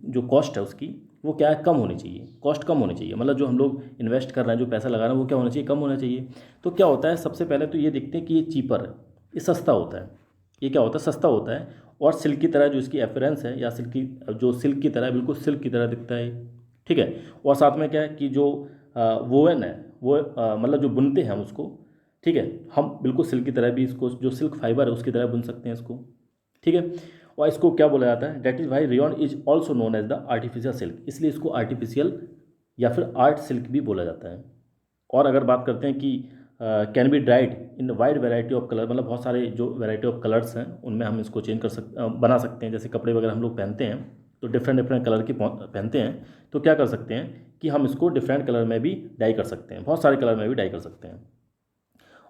जो कॉस्ट है उसकी, वो क्या है, कम होनी चाहिए, कॉस्ट कम होनी चाहिए। मतलब जो हम लोग इन्वेस्ट कर रहे हैं, जो पैसा लगा रहे हैं, वो क्या होना चाहिए, कम होना चाहिए। तो क्या होता है, सबसे पहले तो ये देखते हैं कि ये चीपर है, ये सस्ता होता है। ये क्या होता है, सस्ता होता है, और सिल्क की तरह जो इसकी एफरेंस है, या सिल्क की, जो सिल्क की तरह है, बिल्कुल सिल्क की तरह दिखता है। ठीक है। और साथ में क्या है कि जो वोवन है, वो मतलब जो बुनते हैं हम उसको, ठीक है, हम बिल्कुल सिल्क की तरह भी इसको, जो सिल्क फाइबर है उसकी तरह बुन सकते हैं इसको। ठीक है। और इसको क्या बोला जाता है, that is why rayon is also known as the artificial silk, इसलिए इसको आर्टिफिशियल या फिर आर्ट सिल्क भी बोला जाता है। और अगर बात करते हैं कि can be dried in wide variety of colour, मतलब बहुत सारे जो वैरायटी ऑफ कलर्स हैं उनमें हम इसको चेंज बना सकते हैं। जैसे कपड़े वगैरह हम लोग पहनते हैं तो डिफरेंट डिफरेंट कलर के पहनते हैं, तो क्या कर सकते हैं कि हम इसको डिफरेंट कलर में भी डाई कर सकते हैं, बहुत सारे कलर में भी डाई कर सकते हैं।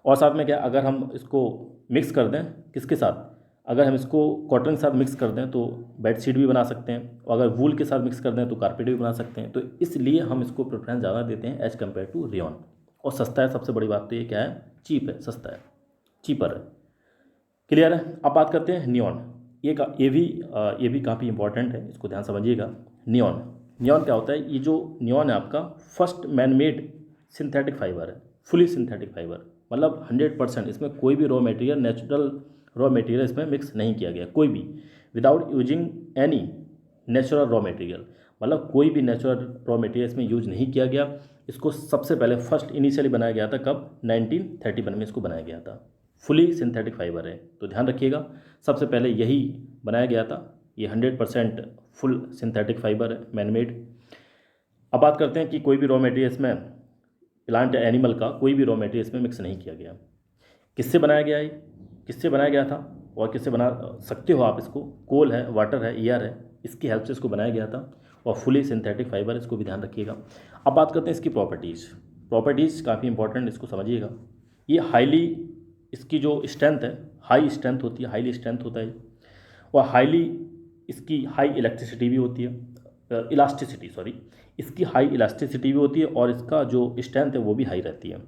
और साथ में क्या, अगर हम इसको मिक्स कर दें किसके साथ, अगर हम इसको कॉटन के साथ मिक्स कर दें तो बेडशीट भी बना सकते हैं, और अगर वूल के साथ मिक्स कर दें तो कारपेट भी बना सकते हैं। तो इसलिए हम इसको प्रेफरेंस ज़्यादा देते हैं एज़ कम्पेयर टू रेयॉन। और सस्ता है, सबसे बड़ी बात तो ये क्या है, चीप है, सस्ता है, चीपर है। क्लियर है। अब बात करते हैं नियॉन। ये भी काफ़ी इंपॉर्टेंट है, इसको ध्यान समझिएगा। नियॉन, नियॉन क्या होता है, ये जो नियॉन है आपका first man made synthetic fibre है, फुली सिंथेटिक फाइबर, मतलब 100%, इसमें कोई भी raw material, natural raw material इसमें मिक्स नहीं किया गया, कोई भी, without using any natural raw material, मतलब कोई भी नेचुरल रॉ मटेरियल इसमें यूज नहीं किया गया। इसको सबसे पहले फर्स्ट इनिशियली बनाया गया था कब, 1931 में इसको बनाया गया था। फुली सिंथेटिक फाइबर है, तो ध्यान रखिएगा, सबसे पहले यही बनाया गया था। ये 100% फुल सिंथेटिक फाइबर है, मैनमेड। अब बात करते हैं कि कोई भी रॉ मटेरियल इसमें, प्लांट या एनिमल का कोई भी रॉ मटेरियल इसमें मिक्स नहीं किया गया। किससे बनाया गया है, किससे बनाया गया था, और किससे बना सकते हो आप इसको, कोल है, वाटर है, एयर है, इसकी हेल्प से इसको बनाया गया था। और फुली सिंथेटिक फाइबर, इसको भी ध्यान रखिएगा। अब बात करते हैं इसकी प्रॉपर्टीज़। प्रॉपर्टीज़ काफ़ी इंपॉर्टेंट, इसको समझिएगा। ये हाईली, इसकी जो स्ट्रेंथ है, हाई स्ट्रेंथ होती है, हाईली स्ट्रेंथ होता है, और हाईली, इसकी हाई इलेक्ट्रिसिटी भी होती है, इलास्टिसिटी सॉरी, इसकी हाई इलास्टिसिटी भी होती है, और इसका जो स्ट्रेंथ है वो भी हाई रहती है।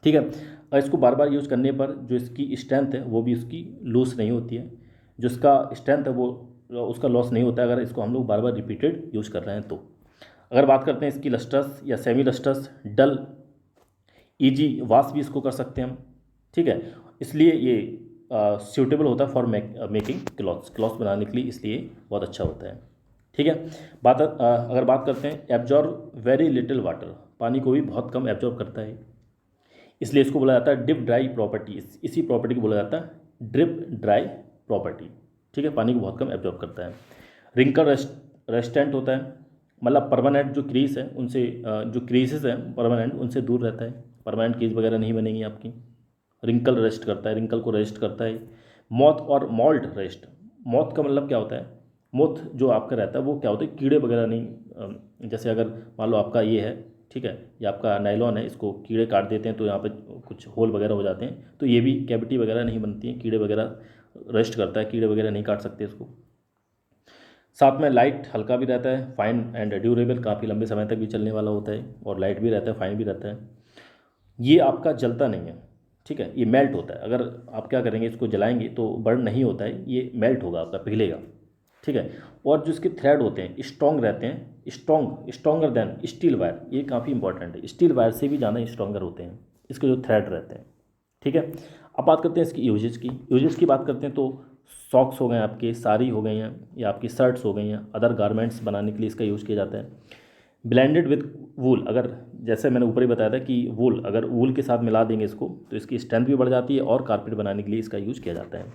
ठीक है। और इसको बार बार यूज़ करने पर जो इसकी स्ट्रेंथ है वो भी उसकी लूज नहीं होती है, जो इसका स्ट्रेंथ है वो उसका लॉस नहीं होता है अगर इसको हम लोग बार बार रिपीटेड यूज़ कर रहे हैं तो। अगर बात करते हैं इसकी लस्टर्स या सेमी लस्टर्स, डल, इजी वाश भी इसको कर सकते हैं हम। ठीक है। इसलिए ये सूटेबल होता है फॉर मेकिंग क्लॉथ्स, क्लॉथ्स बनाने के लिए, इसलिए बहुत अच्छा होता है। ठीक है। अगर बात करते हैं, एब्जॉर्ब वेरी लिटिल वाटर, पानी को भी बहुत कम एब्जॉर्ब करता है, इसलिए इसको बोला जाता है डिप ड्राई प्रॉपर्टी। इसी प्रॉपर्टी को बोला जाता है ड्रिप ड्राई प्रॉपर्टी। ठीक है। पानी को बहुत कम एब्जॉर्ब करता है। रिंकल रेस्टेंट होता है, मतलब परमानेंट जो क्रीज है उनसे, जो क्रीजेस हैं परमानेंट, उनसे दूर रहता है, परमानेंट क्रीज वगैरह नहीं बनेंगी आपकी। रिंकल रेस्ट करता है, रिंकल को रेस्ट करता है। मॉथ और मॉल्ट रेस्ट, मॉथ का मतलब क्या होता है, मोथ जो आपका रहता है वो क्या होता है, कीड़े वगैरह नहीं, जैसे अगर मान लो आपका ये है, ठीक है, ये आपका नायलॉन है, इसको कीड़े काट देते हैं तो यहाँ पे कुछ होल वगैरह हो जाते हैं, तो ये भी कैविटी वगैरह नहीं बनती है, कीड़े वगैरह रेस्ट करता है, कीड़े वगैरह नहीं काट सकते इसको। साथ में लाइट, हल्का भी रहता है, फाइन एंड ड्यूरेबल, काफ़ी लंबे समय तक भी चलने वाला होता है, और लाइट भी रहता है, फाइन भी रहता है। ये आपका जलता नहीं है, ठीक है, ये मेल्ट होता है। अगर आप क्या करेंगे, इसको जलाएंगे तो बर्न नहीं होता है, ये मेल्ट होगा आपका, पिघलेगा। ठीक है। और जो इसके थ्रेड होते हैं स्ट्रॉन्ग रहते हैं, स्ट्रॉन्गर देन स्टील वायर, ये काफ़ी इंपॉर्टेंट है, स्टील वायर से भी ज़्यादा स्ट्रॉन्गर होते हैं इसके जो थ्रेड रहते हैं। ठीक है। अब बात करते हैं इसकी यूजेज की। यूजेज की बात करते हैं तो सॉक्स हो गए आपके, साड़ी हो गई हैं, या आपकी शर्ट्स हो गई हैं, अदर गारमेंट्स बनाने के लिए इसका यूज़ किया जाता है। ब्लेंडेड विथ वूल, अगर जैसे मैंने ऊपर ही बताया था कि वूल, अगर वूल के साथ मिला देंगे इसको तो इसकी स्ट्रेंथ भी बढ़ जाती है, और कारपेट बनाने के लिए इसका यूज़ किया जाता है।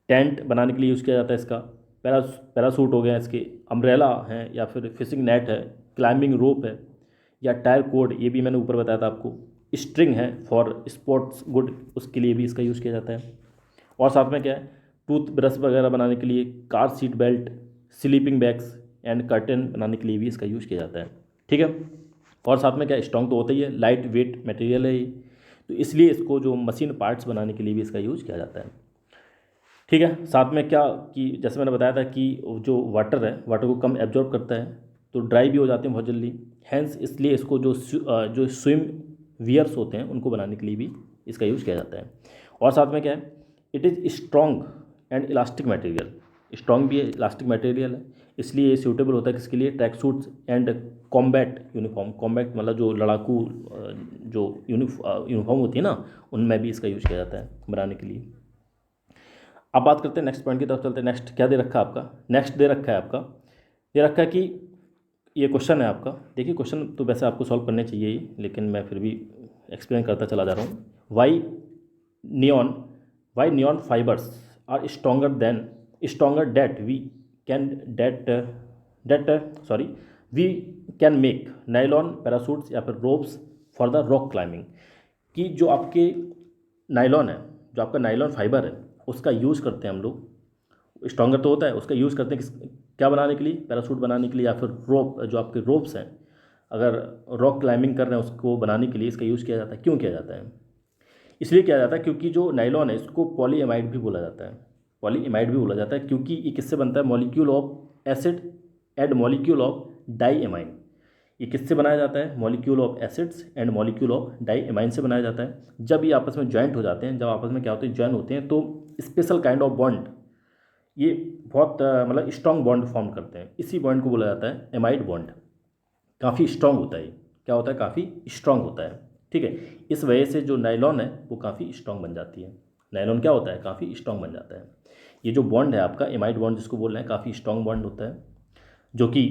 टेंट बनाने के लिए यूज़ किया जाता है इसका। पैरासूट हो गया इसके, अम्ब्रेला है, या फिर फिशिंग नेट है, क्लाइंबिंग रोप है, या टायर कोड, ये भी मैंने ऊपर बताया था आपको। स्ट्रिंग है फॉर स्पोर्ट्स गुड, उसके लिए भी इसका यूज़ किया जाता है। और साथ में क्या है, टूथ ब्रश वगैरह बनाने के लिए, car seat belt, sleeping bags and curtain बनाने के लिए भी इसका यूज़ किया जाता है। ठीक है। और साथ में क्या, स्ट्रॉन्ग तो होता ही है, लाइट वेट मटेरियल है ये, तो इसलिए इसको जो मशीन पार्ट्स बनाने के लिए भी इसका यूज़ किया जाता है। ठीक है। साथ में क्या कि जैसे मैंने बताया था कि जो वाटर है, वाटर को कम एब्जॉर्ब करता है, तो ड्राई भी हो जाते हैं बहुत जल्दी, हैंस इसलिए इसको जो स्विम वियर्स होते हैं उनको बनाने के लिए भी इसका यूज़ किया जाता है। और साथ में क्या है, it is strong and elastic material, strong भी है, इलास्टिक मटेरियल है, इसलिए ये सूटेबल होता है किसके लिए, track suits and combat uniform. Combat मतलब जो लड़ाकू जो यूनिफॉर्म होती है ना, उनमें भी इसका यूज़ किया जाता है बनाने के लिए। अब बात करते हैं नेक्स्ट पॉइंट की तरफ चलते हैं। नेक्स्ट क्या दे रखा है आपका, नेक्स्ट दे रखा है आपका, दे रखा है कि ये क्वेश्चन है आपका। देखिए क्वेश्चन तो वैसे आपको सॉल्व करने चाहिए ही, लेकिन मैं फिर भी एक्सप्लेन करता चला जा रहा हूँ। Y neon fibres are stronger date we can we can make nylon पैरासूट्स या फिर ropes for the rock climbing. कि जो आपके नाइलॉन है, जो आपका नाइलॉन फाइबर है, उसका यूज़ करते हैं हम लोग, स्ट्रॉन्गर तो होता है, उसका यूज़ करते हैं क्या बनाने के लिए, पैरासूट बनाने के लिए, या फिर रोप, जो आपके रोप्स हैं, अगर रॉक क्लाइंबिंग कर रहे हैं उसको बनाने के लिए इसका यूज़ किया जाता है। क्यों किया जाता है, इसलिए किया जाता है क्योंकि जो नाइलॉन है इसको पॉलीएमाइड भी बोला जाता है। पॉलीएमाइड भी बोला जाता है क्योंकि ये किससे बनता है, molecule of acid and molecule of डाईएमाइन। ये किससे बनाया जाता है, molecule of acids and molecule of डाईएमाइन से बनाया जाता है। जब ये आपस में ज्वाइंट हो जाते हैं, जब आपस में क्या होते हैं, ज्वाइन होते हैं, तो स्पेशल काइंड ऑफ बॉन्ड, ये बहुत मतलब स्ट्रॉन्ग बॉन्ड फॉर्म करते हैं। इसी बॉन्ड को बोला जाता है एमाइड बॉन्ड। काफ़ी स्ट्रॉन्ग होता है, क्या होता है, काफ़ी स्ट्रॉन्ग होता है। ठीक है। इस वजह से जो नाइलॉन है वो काफ़ी स्ट्रॉन्ग बन जाती है। नाइलॉन क्या होता है, काफ़ी स्ट्रॉन्ग बन जाता है। ये जो बॉन्ड है आपका एमाइड बॉन्ड जिसको बोल रहे हैं, काफ़ी स्ट्रॉन्ग बॉन्ड होता है, जो कि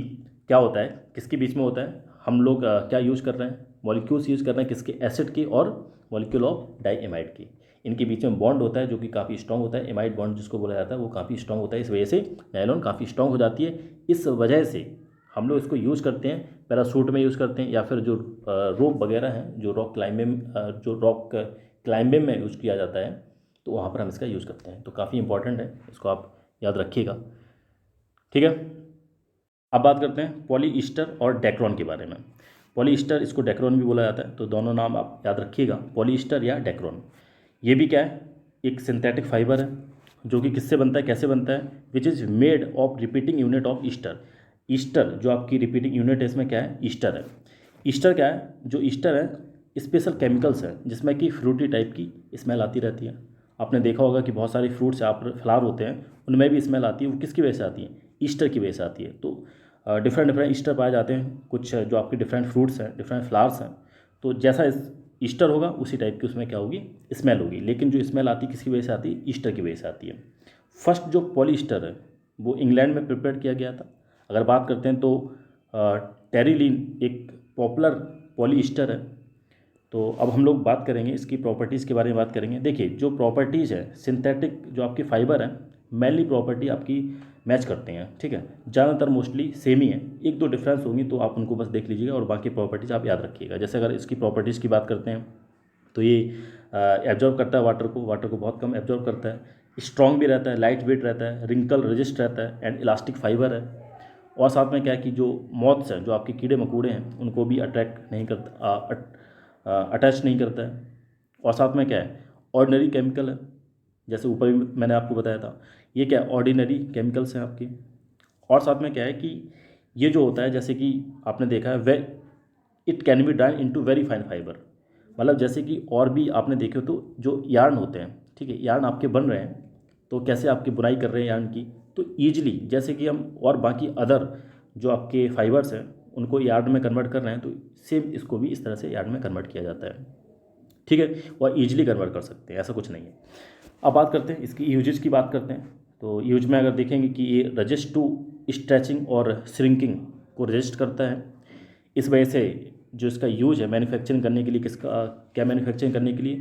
क्या होता है, किसके बीच में होता है, हम लोग क्या यूज़ कर रहे हैं, मॉलिक्यूल्स यूज़ कर रहे हैं, किसके, एसिड की और मॉलिक्यूल ऑफ डाईएमाइड की, इनके बीच में बॉन्ड होता है जो कि काफ़ी स्ट्रॉन्ग होता है। एमाइड बॉन्ड जिसको बोला जाता है वो काफ़ी स्ट्रॉन्ग होता है, इस वजह से नायलॉन काफ़ी स्ट्रॉन्ग हो जाती है। इस वजह से हम लोग इसको यूज़ करते हैं, पैरासूट में यूज़ करते हैं, या फिर जो रोप वगैरह हैं जो रॉक क्लाइंबिंग में यूज़ किया जाता है, तो वहाँ पर हम इसका यूज़ करते हैं। तो काफ़ी इंपॉर्टेंट है, इसको आप याद रखिएगा। ठीक है। अब बात करते हैं पॉलीस्टर और डेक्रोन के बारे में। पॉलीस्टर, इसको डेक्रोन भी बोला जाता है, तो दोनों नाम आप याद रखिएगा, पॉलीस्टर या डेक्रोन। ये भी क्या है, एक सिंथेटिक फाइबर है जो कि किससे बनता है, कैसे बनता है, which is made of repeating unit of Easter. Easter जो आपकी रिपीटिंग यूनिट है, इसमें क्या है, ईस्टर है। ईस्टर क्या है, जो ईस्टर है स्पेशल केमिकल्स हैं जिसमें कि फ्रूटी टाइप की स्मेल आती रहती है। आपने देखा होगा कि बहुत सारे फ्रूट्स आप फ्लावर होते हैं उनमें भी स्मेल आती है, वो किसकी वजह से आती है, ईस्टर की वजह से आती है। तो डिफरेंट ईस्टर पाए जाते हैं, कुछ जो आपके डिफरेंट फ्रूट्स हैं, डिफरेंट फ्लावर्स हैं, तो जैसा ईस्टर होगा उसी टाइप की उसमें क्या होगी, स्मेल होगी। लेकिन जो स्मेल आती है किसकी वजह से आती है, ईस्टर की वजह से आती है। फर्स्ट जो पॉलीस्टर है वो इंग्लैंड में प्रिपेयर किया गया था। अगर बात करते हैं तो टेरिलीन एक पॉपुलर पॉलीस्टर है। तो अब हम लोग बात करेंगे इसकी प्रॉपर्टीज़ के बारे में बात करेंगे। देखिए जो प्रॉपर्टीज़ है सिंथेटिक जो आपकी फाइबर है, मेनली प्रॉपर्टी आपकी मैच करते हैं। ठीक है, ज़्यादातर मोस्टली सेम ही है, एक दो डिफरेंस होंगी तो आप उनको बस देख लीजिएगा और बाकी प्रॉपर्टीज़ आप याद रखिएगा। जैसे अगर इसकी प्रॉपर्टीज़ की बात करते हैं तो ये एब्जॉर्ब करता है वाटर को बहुत कम एब्जॉर्ब करता है, स्ट्रॉन्ग भी रहता है, लाइट वेट रहता है, रिंकल रेजिस्ट रहता है एंड इलास्टिक फाइबर है। और साथ में क्या है कि जो मॉथ्स हैं, जो आपके कीड़े मकोड़े हैं, उनको भी अट्रैक्ट नहीं करता, अटैच नहीं करता है। और साथ में क्या है, ऑर्डिनरी केमिकल है, जैसे ऊपर भी मैंने आपको बताया था, ये क्या है, ऑर्डिनरी केमिकल्स हैं आपके। और साथ में क्या है कि ये जो होता है, जैसे कि आपने देखा है, way it can be dyed into very fine fibre, मतलब जैसे कि और भी आपने देखे हो तो जो यार्न होते हैं, ठीक है, यार्न आपके बन रहे हैं, तो कैसे आपकी बुनाई कर रहे हैं यार्न की, तो ईजिली जैसे कि हम और बाकी अदर जो आपके फाइबर्स हैं उनको यार्न में कन्वर्ट कर रहे हैं, तो सेम इसको भी इस तरह से यार्न में कन्वर्ट किया जाता है। ठीक है, और ईजिली कन्वर्ट कर सकते हैं, ऐसा कुछ नहीं है। अब बात करते हैं इसकी यूजेज की बात करते हैं। तो यूज में अगर देखेंगे कि ये रजिस्ट टू स्ट्रेचिंग और श्रिंकिंग को रजिस्ट करता है। इस वजह से जो इसका यूज है मैन्युफैक्चरिंग करने के लिए, किसका क्या मैन्युफैक्चरिंग करने के लिए,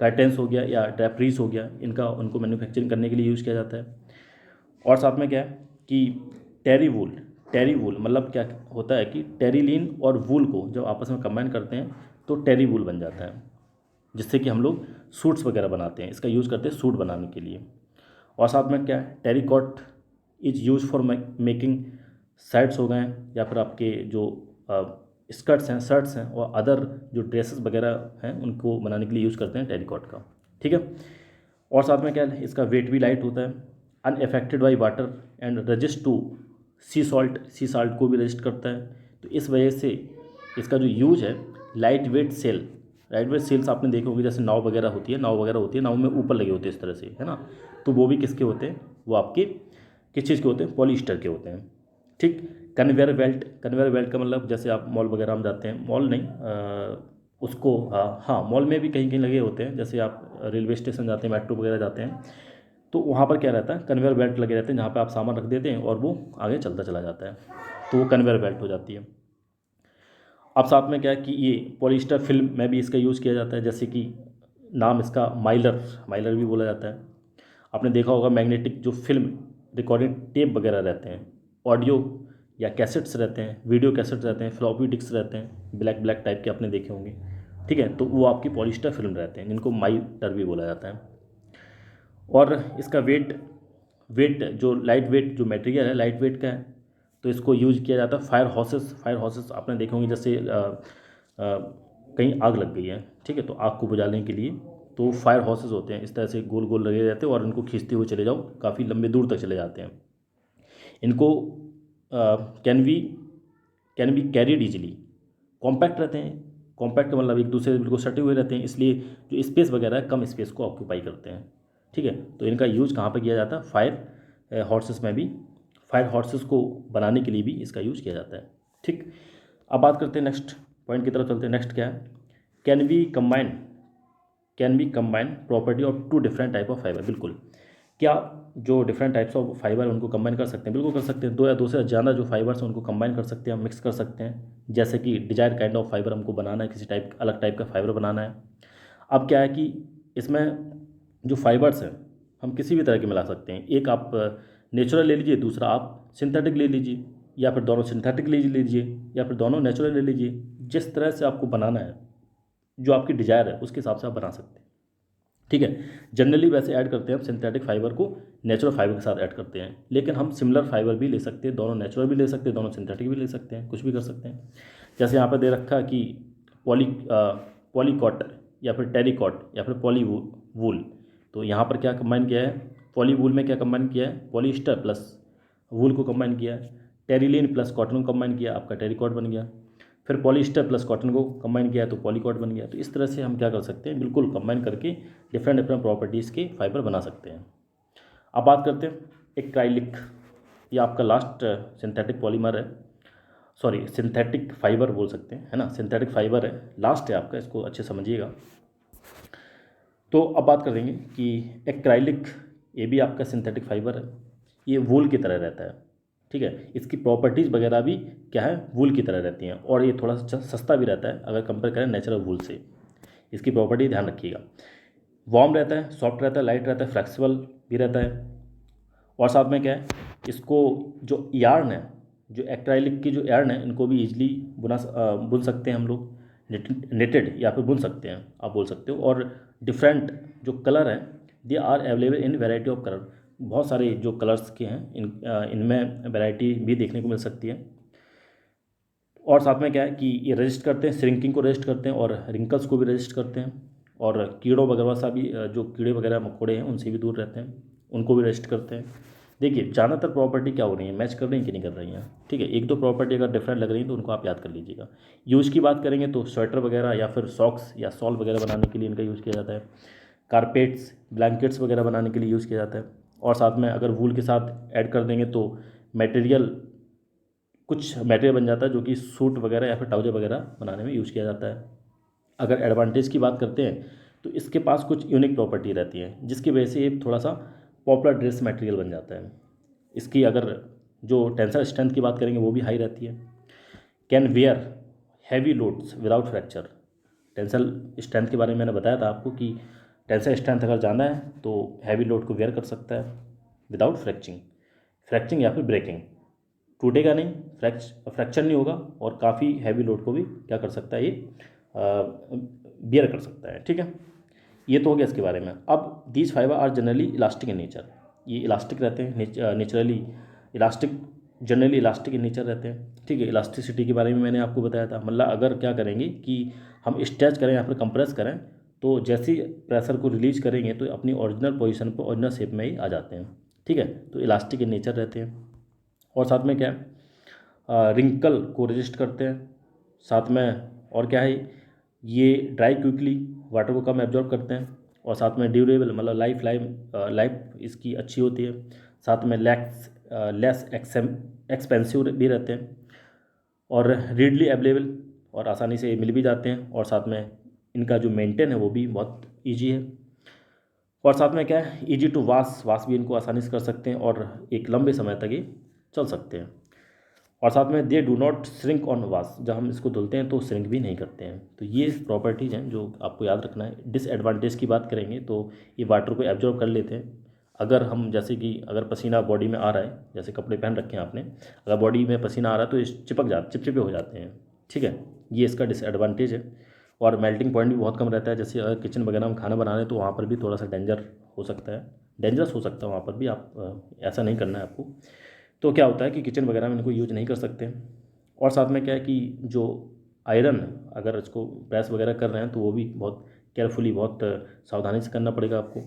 कर्टेंस हो गया या ड्रेपरीज हो गया, इनका उनको मैन्युफैक्चरिंग करने के लिए यूज़ किया जाता है। और साथ में क्या है कि टेरी वूल मतलब क्या होता है कि टेरिलीन और वूल को जब आपस में कंबाइन करते हैं तो टेरी वूल बन जाता है, जिससे कि हम लोग सूट्स वगैरह बनाते हैं, इसका यूज़ करते हैं सूट बनाने के लिए। और साथ में क्या है, terricot is use for making shirts हो गए या फिर आपके जो स्कर्ट्स हैं, शर्ट्स हैं और अदर जो ड्रेसेस वगैरह हैं उनको बनाने के लिए यूज़ करते हैं टेरिकॉट का। ठीक है, और साथ में क्या है, इसका वेट भी लाइट होता है, unaffected by water and resist to sea salt को भी रजिस्ट करता है। तो इस वजह से इसका जो यूज है लाइट वेट सेल्स आपने देखे होंगे, जैसे नाव वगैरह होती है, नाव में ऊपर लगे होते हैं इस तरह से, है ना। तो वो भी किसके होते हैं, वो आपके किस चीज़ के होते हैं, पॉलीस्टर के होते हैं। ठीक, कन्वेयर बेल्ट का मतलब जैसे आप मॉल वगैरह में जाते हैं, मॉल नहीं उसको हाँ मॉल में भी कहीं कहीं लगे होते हैं, जैसे आप रेलवे स्टेशन जाते हैं, मेट्रो वगैरह जाते हैं, तो वहाँ पर क्या रहता है, कन्वेयर बेल्ट लगे रहते हैं जहाँ पे आप सामान रख देते हैं और वो आगे चलता चला जाता है, तो वो कन्वेयर बेल्ट हो जाती है। अब साथ में क्या है कि ये पॉलिस्टर फिल्म में भी इसका यूज़ किया जाता है, जैसे कि नाम इसका माइलर भी बोला जाता है। आपने देखा होगा मैग्नेटिक जो फिल्म रिकॉर्डिंग टेप वगैरह रहते हैं, ऑडियो या कैसेट्स रहते हैं, वीडियो कैसेट्स रहते हैं, फ्लॉपी डिस्क रहते हैं, ब्लैक टाइप के आपने देखे होंगे। ठीक है, तो वो आपकी पॉलिस्टर फिल्म रहते हैं जिनको माइलर भी बोला जाता है। और इसका वेट जो लाइट वेट जो मटेरियल है लाइट वेट का है, तो इसको यूज किया जाता है फायर हॉसेस आपने देखे होंगे, जैसे कहीं आग लग गई है, ठीक है, तो आग को बुझाने के लिए तो फायर हॉसेस होते हैं, इस तरह से गोल गोल लगे रहते हैं और इनको खींचते हुए चले जाओ, काफ़ी लंबे दूर तक चले जाते हैं। इनको can be carried easily, compact रहते हैं, कॉम्पैक्ट मतलब एक दूसरे से बिल्कुल सटे हुए रहते हैं, इसलिए जो स्पेस वगैरह है कम स्पेस को ऑक्यूपाई करते हैं। ठीक है, तो इनका यूज़ कहाँ पर किया जाता है, फायर हॉर्सेस में भी, फायर हॉर्सेस को बनाने के लिए भी इसका यूज़ किया जाता है। ठीक, अब बात करते हैं नेक्स्ट पॉइंट की तरफ चलते हैं। नेक्स्ट क्या है, can be combine property of two different type of fibre. बिल्कुल, क्या जो डिफरेंट टाइप्स ऑफ फाइबर उनको कंबाइन कर सकते हैं, बिल्कुल कर सकते हैं। दो या दो से ज़्यादा जो फाइबर्स हैं उनको कंबाइन कर सकते हैं, मिक्स कर सकते हैं, जैसे कि डिजायर काइंड ऑफ फाइबर हमको बनाना है, किसी अलग टाइप का फाइबर बनाना है। अब क्या है कि इसमें जो फाइबर्स हैं हम किसी भी तरह के मिला सकते हैं, एक आप नेचुरल ले लीजिए, दूसरा आप सिंथेटिक ले लीजिए, या फिर दोनों सिंथेटिक ले लीजिए, या फिर दोनों नेचुरल ले लीजिए। जिस तरह से आपको बनाना है, जो आपकी डिजायर है उसके हिसाब से आप बना सकते हैं। ठीक है, जनरली वैसे ऐड करते हैं हम सिंथेटिक फाइबर को नेचुरल फाइबर के साथ ऐड करते हैं, लेकिन हम सिमिलर फाइबर भी ले सकते हैं, दोनों नेचुरल भी ले सकते हैं, दोनों सिंथेटिक भी ले सकते हैं, कुछ भी कर सकते हैं। जैसे यहाँ पर दे रखा है कि पॉलीकॉट या फिर टेरिकॉट या फिर पॉली वूल, तो यहाँ पर क्या कंबाइन किया है, पॉली वूल में क्या कंबाइन किया है, पॉलीस्टर प्लस वूल को कंबाइन किया है, टेरिलीन प्लस कॉटन को कंबाइन किया, आपका टेरिकॉट बन गया। फिर पॉलीस्टर प्लस कॉटन को कंबाइन किया तो पॉलीकॉट बन गया। तो इस तरह से हम क्या कर सकते हैं, बिल्कुल कंबाइन करके डिफरेंट प्रॉपर्टीज़ के फाइबर बना सकते हैं। अब बात करते हैं एक्राइलिक, ये आपका लास्ट सिंथेटिक पॉलीमर है, सॉरी सिंथेटिक फाइबर बोल सकते हैं, है ना, सिंथेटिक फाइबर है, लास्ट है आपका, इसको अच्छे समझिएगा। तो अब बात करेंगे कि एक्राइलिक, ये भी आपका सिंथेटिक फाइबर है, ये वूल की तरह रहता है। ठीक है, इसकी प्रॉपर्टीज़ वगैरह भी क्या है, वूल की तरह रहती हैं, और ये थोड़ा सा सस्ता भी रहता है अगर कंपेयर करें नेचुरल वूल से। इसकी प्रॉपर्टी ध्यान रखिएगा, वार्म रहता है, सॉफ्ट रहता है, लाइट रहता है, फ्लेक्सिबल भी रहता है। और साथ में क्या है, इसको जो यार्न है, जो एक्राइलिक की जो यार्न है, इनको भी ईजिली बुन सकते हैं हम लोग, नेटेड या फिर बुन सकते हैं आप बोल सकते हो। और डिफरेंट जो कलर हैं, they are available in variety of colour, बहुत सारे जो कलर्स के हैं इनमें वैरायटी भी देखने को मिल सकती है। और साथ में क्या है कि ये रजिस्ट करते हैं, श्रिंकिंग को रजिस्ट करते हैं और रिंकल्स को भी रजिस्ट करते हैं, और कीड़ों वगैरह से भी, जो कीड़े वगैरह मकोड़े हैं उनसे भी दूर रहते हैं, उनको भी रजिस्ट करते हैं। देखिए ज़्यादातर प्रॉपर्टी क्या हो रही है, मैच कर रही हैं कि नहीं कर रही हैं। ठीक है, एक दो प्रॉपर्टी अगर डिफरेंट लग रही है तो उनको आप याद कर लीजिएगा। यूज़ की बात करेंगे तो स्वेटर वगैरह या फिर सॉक्स या सॉल वगैरह बनाने के लिए इनका यूज़ किया जाता है, कारपेट्स ब्लैंकेट्स वगैरह बनाने के लिए यूज़ किया जाता है। और साथ में अगर वूल के साथ ऐड कर देंगे तो मटेरियल, कुछ मटेरियल बन जाता है जो कि सूट वगैरह या फिर ट्राउजर वगैरह बनाने में यूज़ किया जाता है। अगर एडवांटेज की बात करते हैं तो इसके पास कुछ यूनिक प्रॉपर्टी रहती है जिसकी वजह से ये थोड़ा सा पॉपुलर ड्रेस मटेरियल बन जाता है। इसकी अगर जो टेंसर स्ट्रेंथ की बात करेंगे वो भी हाई रहती है। Can wear heavy loads without fracture. Tensile strength के बारे में मैंने बताया था आपको कि टेंसल स्ट्रेंथ अगर ज़्यादा है तो हैवी लोड को वेयर कर सकता है विदाउट फ्रैक्चरिंग या फिर ब्रेकिंग। टूटेगा नहीं, फ्रैक्चर नहीं होगा और काफ़ी हैवी लोड को भी क्या कर सकता है, ये बियर कर सकता है। ठीक है, ये तो हो गया इसके बारे में। अब these fibre are generally elastic in nature. ये इलास्टिक रहते हैं, naturally elastic, generally elastic in nature रहते हैं। ठीक है, इलास्टिसिटी के बारे में मैंने आपको बताया था। मतलब अगर क्या करेंगे कि हम स्ट्रेच करें या फिर कंप्रेस करें तो जैसे ही प्रेशर को रिलीज करेंगे तो अपनी ओरिजिनल पोजीशन पर, ओरिजिनल शेप में ही आ जाते हैं। ठीक है, तो इलास्टिक इन नेचर रहते हैं। और साथ में क्या है, रिंकल को रेजिस्ट करते हैं। साथ में और क्या है, ये ड्राई क्विकली, वाटर को कम एब्जॉर्ब करते हैं। और साथ में ड्यूरेबल, मतलब लाइफ इसकी अच्छी होती है। साथ में लेस एक्सपेंसिव भी रहते हैं और रीडली अवेलेबल, और आसानी से मिल भी जाते हैं। और साथ में इनका जो मेंटेन है वो भी बहुत ईजी है। और साथ में क्या है, ईजी टू वाश भी इनको आसानी से कर सकते हैं और एक लंबे समय तक ये चल सकते हैं। और साथ में they do not shrink on wash, जब हम इसको धुलते हैं तो श्रिंक भी नहीं करते हैं। तो ये प्रॉपर्टीज़ हैं जो आपको याद रखना है। डिसएडवांटेज की बात करेंगे तो ये वाटर को एब्जॉर्ब कर लेते हैं। अगर हम जैसे कि अगर पसीना बॉडी में आ रहा है, जैसे कपड़े पहन रखे हैं आपने, अगर बॉडी में पसीना आ रहा है तो ये चिपचिपे हो जाते हैं। ठीक है, ये इसका डिसएडवांटेज है। और मेल्टिंग पॉइंट भी बहुत कम रहता है। जैसे अगर किचन वगैरह में खाना बना रहे हैं तो वहाँ पर भी थोड़ा सा डेंजरस हो सकता है वहाँ पर भी। आप ऐसा नहीं करना है आपको। तो क्या होता है कि किचन वगैरह में इनको यूज नहीं कर सकते। और साथ में क्या है कि जो आयरन, अगर इसको प्रेस वगैरह कर रहे हैं तो वो भी बहुत केयरफुली, बहुत सावधानी से करना पड़ेगा आपको।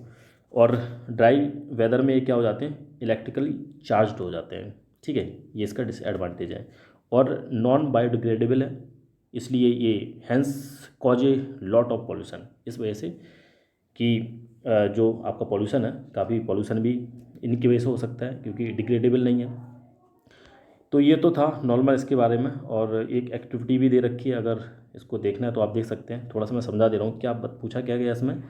और ड्राई वेदर में ये क्या हो जाते हैं, इलेक्ट्रिकली चार्ज्ड हो जाते हैं। ठीक है, ये इसका डिसएडवांटेज है। और नॉन बायोडिग्रेडेबल है, इसलिए ये hence cause a lot of pollution. इस वजह से कि जो आपका पॉल्यूशन है, काफ़ी पॉल्यूशन भी इनकी वजह से हो सकता है क्योंकि डिग्रेडेबल नहीं है। तो ये तो था नॉर्मल इसके बारे में। और एक एक्टिविटी भी दे रखी है, अगर इसको देखना है तो आप देख सकते हैं। थोड़ा सा मैं समझा दे रहा हूँ। क्या पूछा क्या गया इसमें,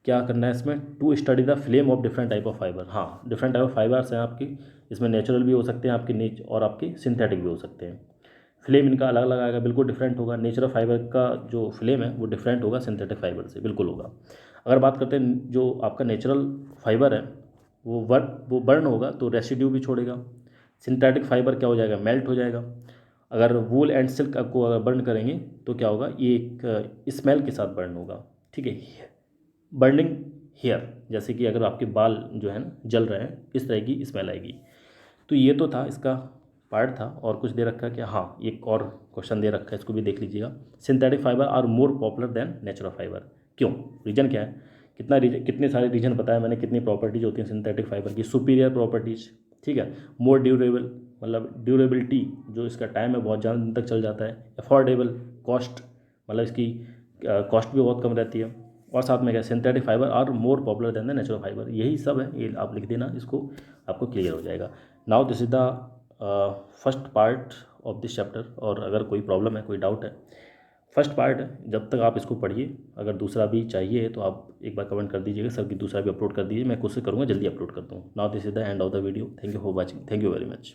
क्या करना है इसमें, to study the flame of different type of fibre. हाँ, डिफरेंट टाइप ऑफ फाइबर्स हैं आपकी, इसमें नेचुरल भी हो सकते हैं आपके और आपके सिंथेटिक भी हो सकते हैं। फ्लेम इनका अलग अलग आएगा, बिल्कुल डिफरेंट होगा। नेचुरल फाइबर का जो फ्लेम है वो डिफरेंट होगा सिंथेटिक फाइबर से, बिल्कुल होगा। अगर बात करते हैं जो आपका नेचुरल फाइबर है वो बर्न होगा तो रेसिड्यू भी छोड़ेगा। सिंथेटिक फाइबर क्या हो जाएगा, मेल्ट हो जाएगा। अगर वूल एंड सिल्क को अगर बर्न करेंगे तो क्या होगा, ये एक स्मेल के साथ बर्न होगा। ठीक है, बर्निंग हेयर, जैसे कि अगर आपके बाल जो है ना जल रहे हैं, इस तरह की स्मेल आएगी। तो ये तो था इसका पार्ट था। और कुछ दे रखा है क्या, हाँ, एक और क्वेश्चन दे रखा है, इसको भी देख लीजिएगा। Synthetic fibre are more popular than natural fibre. क्यों, रीजन क्या है, कितने सारे रीजन बताया मैंने, कितनी प्रॉपर्टीज होती हैं सिंथेटिक फाइबर की। सुपीरियर प्रॉपर्टीज, ठीक है, मोर ड्यूरेबल, मतलब ड्यूरेबिलिटी, जो इसका टाइम है बहुत ज़्यादा दिन तक चल जाता है। अफोर्डेबल, कॉस्ट, मतलब इसकी कॉस्ट भी बहुत कम रहती है। और साथ में क्या, synthetic fibre are more popular than the natural fibre. यही सब है, ये आप लिख देना, इसको आपको क्लियर हो जाएगा। Now this is the first part of this chapter. और अगर कोई प्रॉब्लम है, कोई डाउट है, फर्स्ट पार्ट है, जब तक आप इसको पढ़िए। अगर दूसरा भी चाहिए तो आप एक बार कमेंट कर दीजिएगा सर कि दूसरा भी अपलोड कर दीजिए। मैं कोशिश करूँगा जल्दी अपलोड कर दूँ। Now this is the end of the video. Thank you for watching, thank you very much.